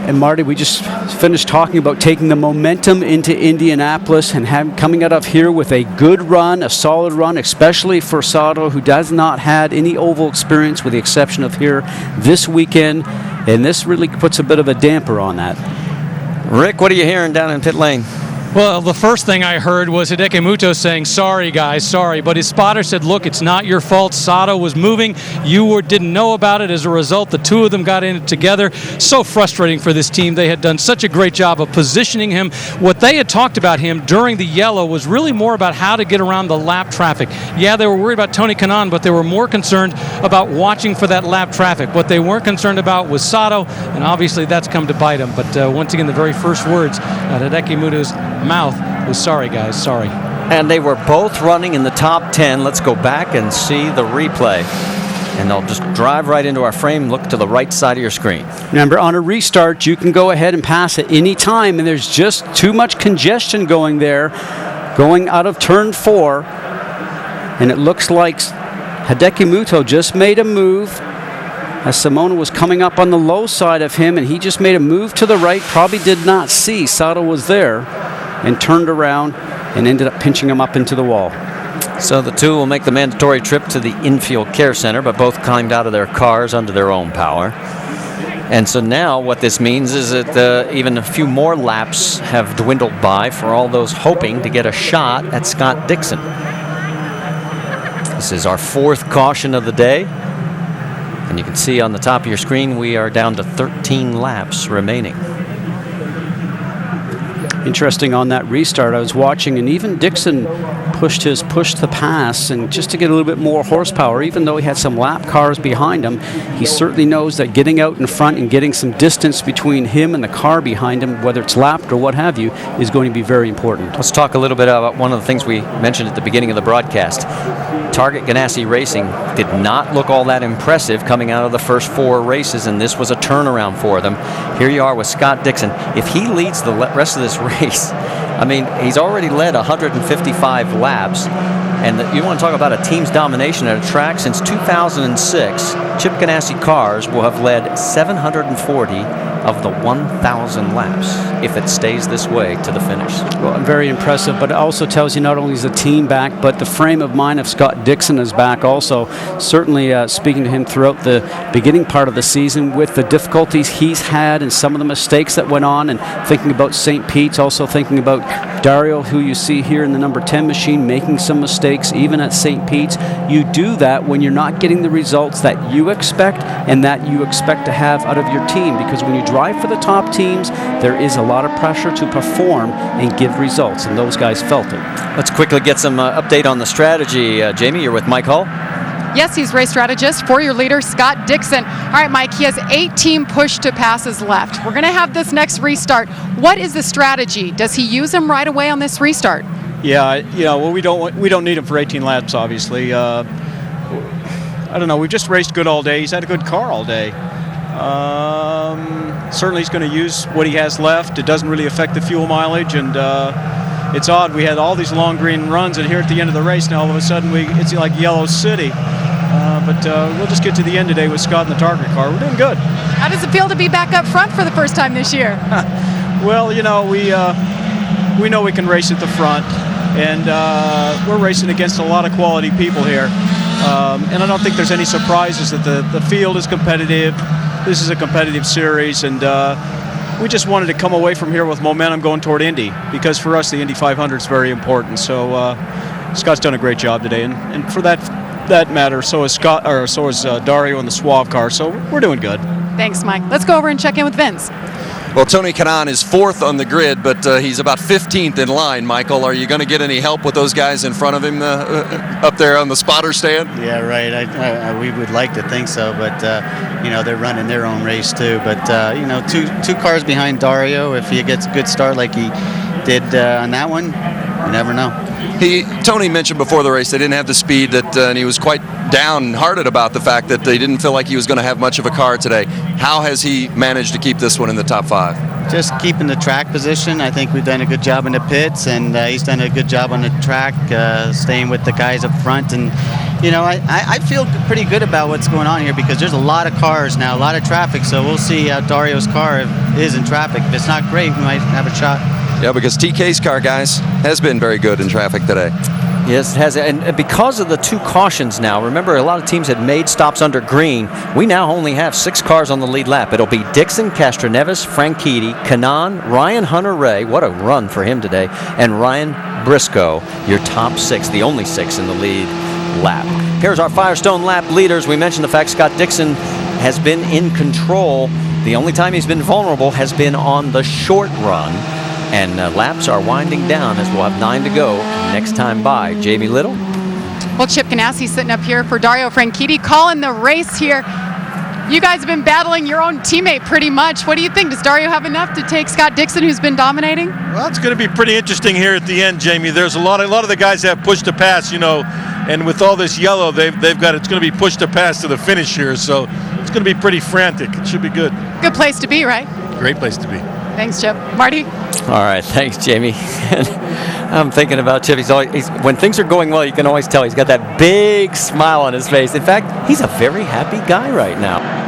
And Marty, we just finished talking about taking the momentum into Indianapolis and coming out of here with a good run, a solid run, especially for Sato, who does not had any oval experience with the exception of here this weekend. And this really puts a bit of a damper on that. Rick, what are you hearing down in pit lane? Well, the first thing I heard was Hideki Muto saying, sorry, guys, sorry. But his spotter said, look, it's not your fault. Sato was moving. You didn't know about it. As a result, the two of them got in it together. So frustrating for this team. They had done such a great job of positioning him. What they had talked about him during the yellow was really more about how to get around the lap traffic. Yeah, they were worried about Tony Kanaan, but they were more concerned about watching for that lap traffic. What they weren't concerned about was Sato, and obviously that's come to bite him. But once again, the very first words out of Hideki Muto's mouth was, sorry, guys, sorry. And they were both running in the top 10. Let's go back and see the replay. And they'll just drive right into our frame. Look to the right side of your screen. Remember, on a restart, you can go ahead and pass at any time, and there's just too much congestion going there, going out of turn 4. And it looks like Hideki Muto just made a move as Simona was coming up on the low side of him, and he just made a move to the right, probably did not see Sato was there, and turned around and ended up pinching him up into the wall. So the two will make the mandatory trip to the infield care center, but both climbed out of their cars under their own power. And so now what this means is that even a few more laps have dwindled by for all those hoping to get a shot at Scott Dixon. This is our 4th caution of the day. And you can see on the top of your screen, we are down to 13 laps remaining. Interesting on that restart, I was watching, and even Dixon pushed his push to pass, and just to get a little bit more horsepower, even though he had some lap cars behind him, he certainly knows that getting out in front and getting some distance between him and the car behind him, whether it's lapped or what have you, is going to be very important. Let's talk a little bit about one of the things we mentioned at the beginning of the broadcast. Target Ganassi Racing did not look all that impressive coming out of the first 4 races, and this was a turnaround for them. Here you are with Scott Dixon. If he leads the rest of this race, I mean, he's already led 155 laps, and you want to talk about a team's domination at a track. Since 2006, Chip Ganassi cars will have led 740 of the 1,000 laps if it stays this way to the finish. Well, very impressive, but it also tells you not only is the team back, but the frame of mind of Scott Dixon is back also. Certainly speaking to him throughout the beginning part of the season with the difficulties he's had and some of the mistakes that went on, and thinking about St. Pete's, also thinking about Dario, who you see here in the number 10 machine, making some mistakes, even at St. Pete's. You do that when you're not getting the results that you expect and that you expect to have out of your team, because when you drive for the top teams, there is a lot of pressure to perform and give results, and those guys felt it. Let's quickly get some update on the strategy. Jamie, you're with Mike Hull. Yes, he's race strategist for your leader, Scott Dixon. All right, Mike, he has 18 push-to-passes left. We're going to have this next restart. What is the strategy? Does he use them right away on this restart? Yeah, well, we don't need him for 18 laps, obviously. I don't know. We've just raced good all day. He's had a good car all day. Certainly he's going to use what he has left. It doesn't really affect the fuel mileage, and it's odd. We had all these long green runs, and here at the end of the race, now all of a sudden it's like Yellow City. But we'll just get to the end today with Scott in the target car. We're doing good. How does it feel to be back up front for the first time this year? Well, we know we can race at the front, and we're racing against a lot of quality people here. And I don't think there's any surprises that the field is competitive. This is a competitive series, and we just wanted to come away from here with momentum going toward Indy, because for us the Indy 500 is very important. So Scott's done a great job today, and for that matter, so is Dario in the Suave car. So we're doing good. Thanks, Mike. Let's go over and check in with Vince. Well, Tony Kanaan is 4th on the grid, but he's about 15th in line. Michael, are you going to get any help with those guys in front of him up there on the spotter stand? Yeah, right. We would like to think so, but they're running their own race too. But two cars behind Dario. If he gets a good start like he did on that one, you never know. Tony mentioned before the race they didn't have the speed and he was quite downhearted about the fact that they didn't feel like he was going to have much of a car today. How has he managed to keep this one in the top 5? Just keeping the track position. I think we've done a good job in the pits, and he's done a good job on the track, staying with the guys up front. And I feel pretty good about what's going on here, because there's a lot of cars now, a lot of traffic. So we'll see how Dario's car is in traffic. If it's not great, we might have a shot. Yeah, because TK's car, guys, has been very good in traffic today. Yes, it has. And because of the 2 cautions now, remember a lot of teams had made stops under green. We now only have 6 cars on the lead lap. It'll be Dixon, Castroneves, Franchitti, Kanaan, Ryan Hunter-Reay, what a run for him today, and Ryan Briscoe, your top 6, the only 6 in the lead lap. Here's our Firestone lap leaders. We mentioned the fact Scott Dixon has been in control. The only time he's been vulnerable has been on the short run. And laps are winding down as we'll have 9 to go next time by. Jamie Little. Well, Chip Ganassi sitting up here for Dario Franchitti, calling the race here. You guys have been battling your own teammate pretty much. What do you think? Does Dario have enough to take Scott Dixon, who's been dominating? Well, it's going to be pretty interesting here at the end, Jamie. There's a lot of the guys have push to pass, and with all this yellow, they've got, it's going to be push to pass to the finish here. So it's going to be pretty frantic. It should be good. Good place to be, right? Great place to be. Thanks, Chip. Marty? All right, thanks, Jamie. I'm thinking about Chip. When things are going well, you can always tell he's got that big smile on his face. In fact, he's a very happy guy right now.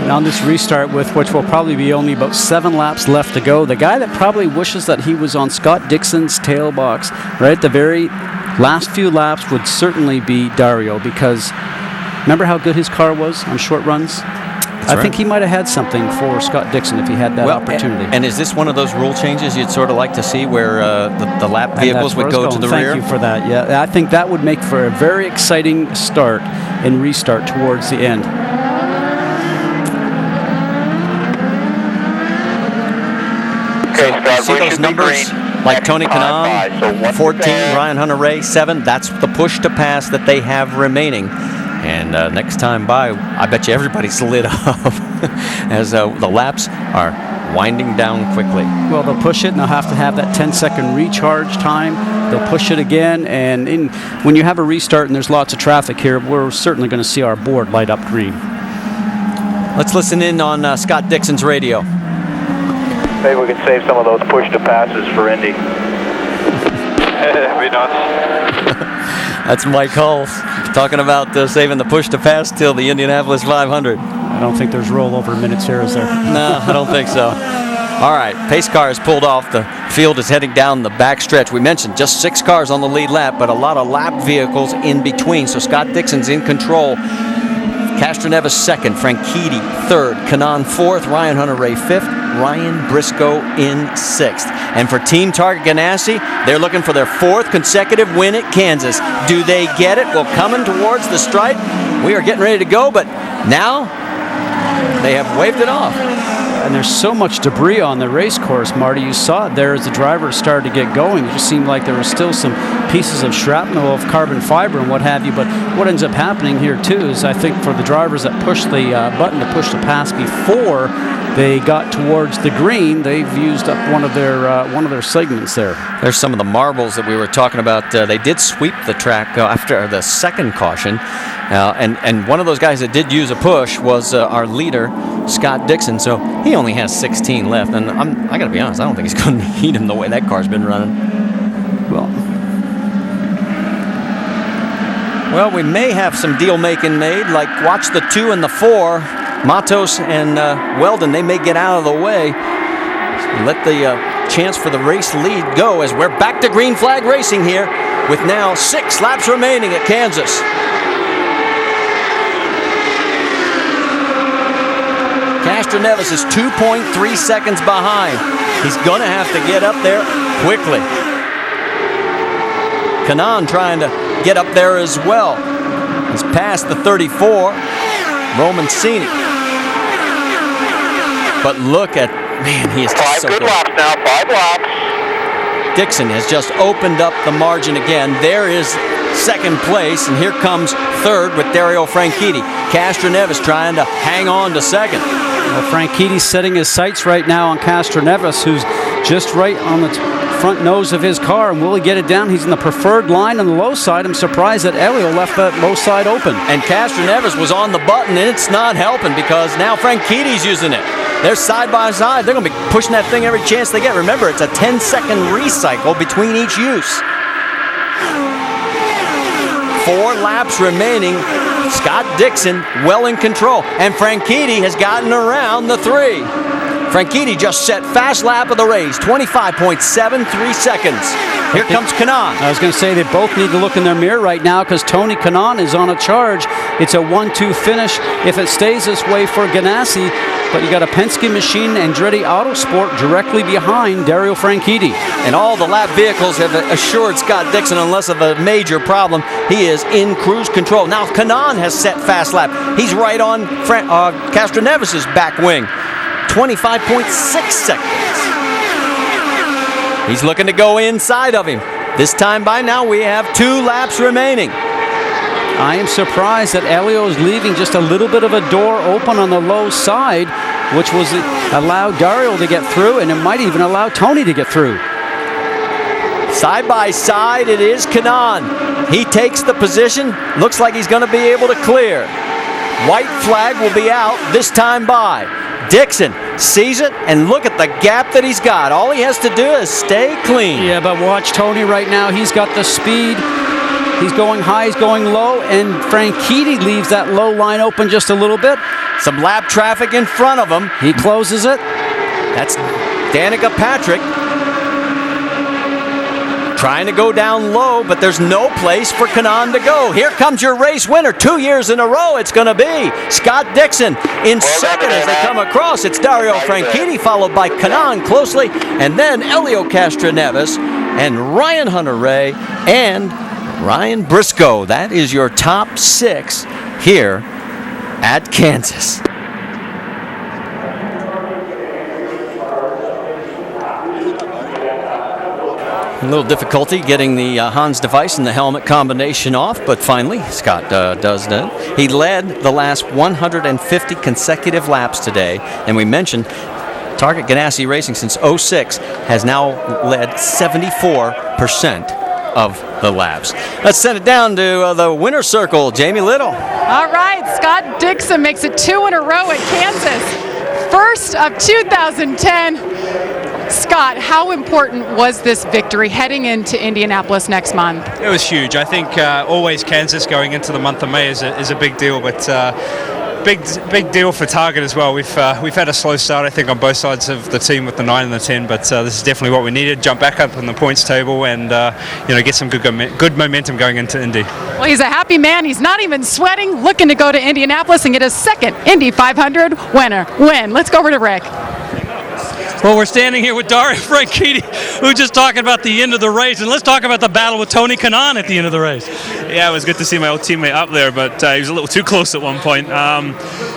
On this restart, with which will probably be only about 7 laps left to go, the guy that probably wishes that he was on Scott Dixon's tail box right at the very last few laps would certainly be Dario, because remember how good his car was on short runs? I think he might have had something for Scott Dixon if he had that opportunity. And is this one of those rule changes you'd sort of like to see, where the lap vehicles would go to the rear? Thank you for that. Yeah, I think that would make for a very exciting start and restart towards the end. See those numbers like Tony Kanaan, 14, Ryan Hunter-Reay, 7. That's the push to pass that they have remaining. And next time by, I bet you everybody's lit up as the laps are winding down quickly. Well, they'll push it, and they'll have to have that 10-second recharge time. They'll push it again, and when you have a restart and there's lots of traffic here, we're certainly going to see our board light up green. Let's listen in on Scott Dixon's radio. Maybe we can save some of those push-to-passes for Indy. That'd be nuts. That's Mike Hull talking about saving the push-to-pass till the Indianapolis 500. I don't think there's rollover minutes here, is there? No, I don't think so. All right, pace car is pulled off. The field is heading down the back stretch. We mentioned just 6 cars on the lead lap, but a lot of lap vehicles in between. So Scott Dixon's in control. Castroneves second, Franchitti third, Kanaan fourth, Ryan Hunter-Reay fifth, Ryan Briscoe in sixth. And for Team Target Ganassi, they're looking for their 4th consecutive win at Kansas. Do they get it? Well, coming towards the stripe, we are getting ready to go, but now they have waved it off. And there's so much debris on the race course, Marty. You saw it there as the drivers started to get going. It just seemed like there was still some pieces of shrapnel of carbon fiber and what have you. But what ends up happening here, too, is I think for the drivers that pushed the button to push the pass before they got towards the green, they've used up one of their segments there. There's some of the marbles that we were talking about. They did sweep the track after the second caution. And one of those guys that did use a push was our leader, Scott Dixon. So he only has 16 left. And I got to be honest, I don't think he's going to need him the way that car's been running. Well, we may have some deal making made. Like watch the 2 and the 4. Matos and Weldon, they may get out of the way. Let the chance for the race lead go as we're back to green flag racing here with now 6 laps remaining at Kansas. Castroneves is 2.3 seconds behind. He's going to have to get up there quickly. Kanaan trying to get up there as well. He's past the 34. Romancini. But look at, man, he is just so good. 5 good laps now, 5 laps. Dixon has just opened up the margin again. There is second place, and here comes third with Dario Franchitti. Castroneves trying to hang on to second. Well, Franchitti's setting his sights right now on Castroneves, who's just right on the front nose of his car, and will he get it down? He's in the preferred line on the low side. I'm surprised that Elio left that low side open. And Castroneves was on the button, and it's not helping because now Franchitti's using it. They're side by side. They're going to be pushing that thing every chance they get. Remember, it's a 10-second recycle between each use. 4 laps remaining. Scott Dixon well in control. And Franchitti has gotten around the 3. Franchitti just set fast lap of the race, 25.73 seconds. Here comes Kanaan. I was going to say they both need to look in their mirror right now because Tony Kanaan is on a charge. It's a 1-2 finish if it stays this way for Ganassi. But you got a Penske machine Andretti Autosport directly behind Dario Franchitti. And all the lap vehicles have assured Scott Dixon, unless of a major problem, he is in cruise control. Now Kanaan has set fast lap. He's right on Castroneves' back wing. 25.6 seconds. He's looking to go inside of him. This time by now we have 2 laps remaining. I am surprised that Elio is leaving just a little bit of a door open on the low side, which was allowed Dario to get through, and it might even allow Tony to get through. Side by side, it is Kanaan. He takes the position. Looks like he's going to be able to clear. White flag will be out this time by. Dixon sees it, and look at the gap that he's got. All he has to do is stay clean. Yeah, but watch Tony right now. He's got the speed. He's going high, he's going low, and Franchitti leaves that low line open just a little bit. Some lap traffic in front of him. He closes it. That's Danica Patrick trying to go down low, but there's no place for Kanaan to go. Here comes your race winner. 2 years in a row it's going to be Scott Dixon in second as they come across. It's Dario Franchitti followed by Kanaan closely, and then Elio Castroneves and Ryan Hunter-Reay and Ryan Briscoe. That is your top 6 here at Kansas. A little difficulty getting the Hans device and the helmet combination off, but finally Scott does that. He led the last 150 consecutive laps today, and we mentioned Target Ganassi Racing since 06 has now led 74% of the laps. Let's send it down to the winner's circle, Jamie Little. All right, Scott Dixon makes it 2 in a row at Kansas. First of 2010. Scott, how important was this victory heading into Indianapolis next month? It was huge. I think always Kansas going into the month of May is a big deal, but big deal for Target as well. We've had a slow start, I think, on both sides of the team with the 9 and the 10, but this is definitely what we needed. Jump back up in the points table and get some good momentum going into Indy. Well, he's a happy man. He's not even sweating, looking to go to Indianapolis and get his second Indy 500 win. Let's go over to Rick. Well, we're standing here with Dario Franchitti, who was just talking about the end of the race, and let's talk about the battle with Tony Kanaan at the end of the race. Yeah, it was good to see my old teammate up there, but he was a little too close at one point.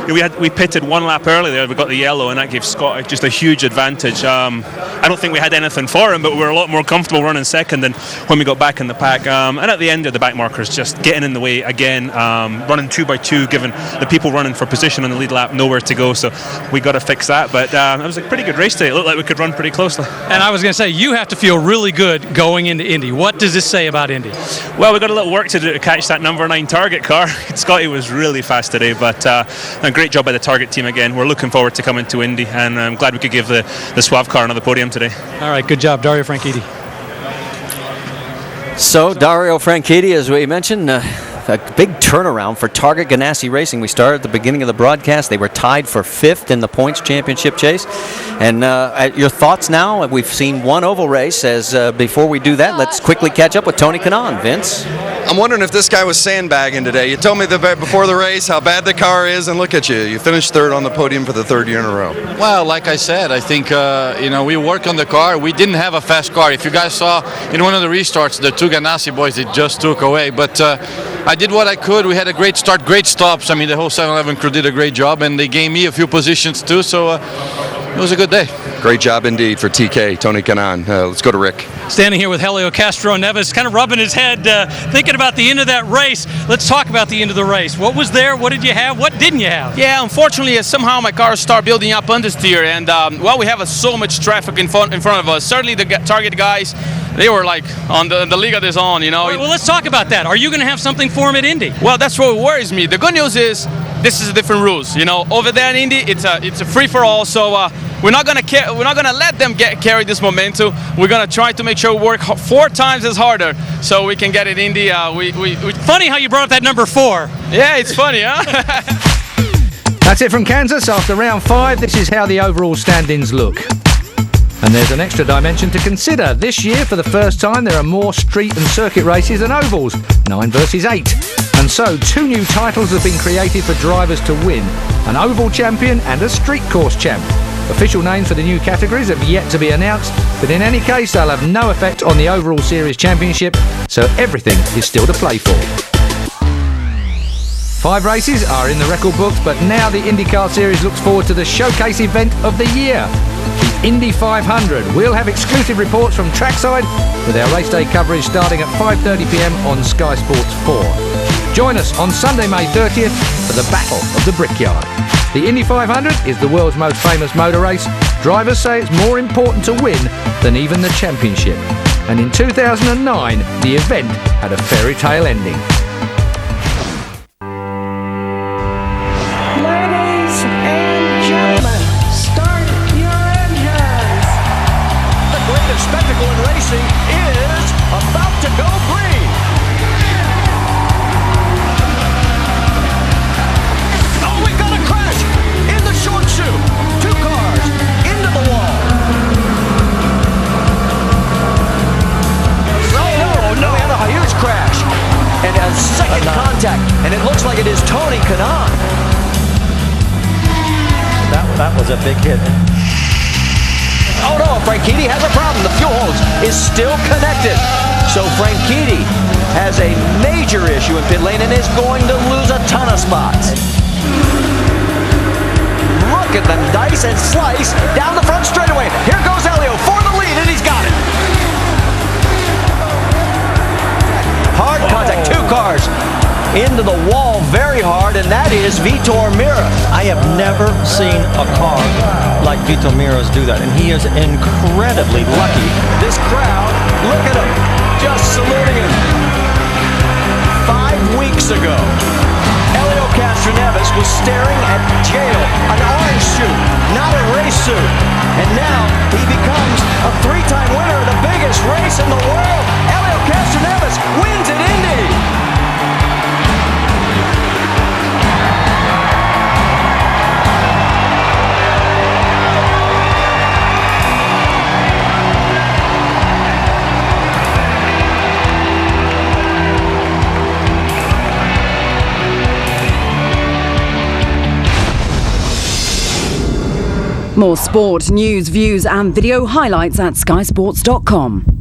We pitted one lap early there. We got the yellow, and that gave Scott just a huge advantage. I don't think we had anything for him, but we were a lot more comfortable running second than when we got back in the pack. And at the end of the back markers, just getting in the way again, running 2 by 2, giving the people running for position on the lead lap nowhere to go. So we got to fix that. But it was a pretty good race today. It looked like we could run pretty closely. And I was going to say, you have to feel really good going into Indy. What does this say about Indy? Well, we've got a little work to do to catch that number 9 Target car. Scotty was really fast today, but a great job by the Target team again. We're looking forward to coming to Indy, and I'm glad we could give the Suave car another podium today. All right, good job, Dario Franchitti. So, Dario Franchitti, as we mentioned, a big turnaround for Target Ganassi Racing. We started at the beginning of the broadcast. They were tied for 5th in the points championship chase. And your thoughts now? We've seen one oval race. Before we do that, let's quickly catch up with Tony Kanaan. Vince? I'm wondering if this guy was sandbagging today. You told me before the race how bad the car is, and look at you. You finished 3rd on the podium for the 3rd year in a row. Well, like I said, I think, we worked on the car. We didn't have a fast car. If you guys saw in one of the restarts, the 2 Ganassi boys, they just took away. But I did what I could. We had a great start, great stops. I mean, the whole 7-Eleven crew did a great job, and they gave me a few positions too, so it was a good day. Great job indeed for TK, Tony Kanaan. Let's go to Rick. Standing here with Helio Castro-Neves, kind of rubbing his head, thinking about the end of that race. Let's talk about the end of the race. What was there? What did you have? What didn't you have? Yeah, unfortunately, somehow my car started building up understeer, and we have so much traffic in front of us. Certainly the Target guys, they were like on the league of their own, you know. All right, well, let's talk about that. Are you going to have something for him at Indy? Well, that's what worries me. The good news is this is different rules. You know, over there in Indy, it's a free for all. So we're not gonna let them carry this momentum. We're gonna try to make sure we work 4 times as harder so we can get it in Indy. Funny how you brought up that number 4. Yeah, it's funny, huh? That's it from Kansas after round 5. This is how the overall standings look. And there's an extra dimension to consider. This year, for the first time, there are more street and circuit races than ovals, 9 versus 8. And so, 2 new titles have been created for drivers to win, an oval champion and a street course champ. Official names for the new categories have yet to be announced, but in any case, they'll have no effect on the overall series championship, so everything is still to play for. 5 races are in the record books, but now the IndyCar Series looks forward to the showcase event of the year, the Indy 500. We'll have exclusive reports from trackside with our race day coverage starting at 5:30 p.m. on Sky Sports 4. Join us on Sunday, May 30th for the Battle of the Brickyard. The Indy 500 is the world's most famous motor race. Drivers say it's more important to win than even the championship. And in 2009, the event had a fairy tale ending. Ladies and gentlemen, start your engines. The greatest spectacle in racing is about to go green. Oh, we've got a crash in the short chute. 2 cars into the wall. No, we had a huge crash. And a second contact, and it looks like it is Tony Kanaan. That was a big hit. Oh no, Franchitti has a problem. The fuel hose is still connected. So Franchitti has a major issue in pit lane and is going to lose a ton of spots. Look at them dice and slice down the front straightaway. Here goes Helio for the lead, and he's got it. Hard contact, 2 cars into the wall very hard, and that is Vitor Meira. I have never seen a car like Vitor Meira's do that, and he is incredibly lucky. This crowd, look at him, just saluting him. 5 weeks ago, Helio Castro-Neves was staring at jail, an orange suit, not a race suit. And now he becomes a 3-time winner of the biggest race in the world. Helio Castro-Neves wins at Indy. More sport, news, views and video highlights at skysports.com.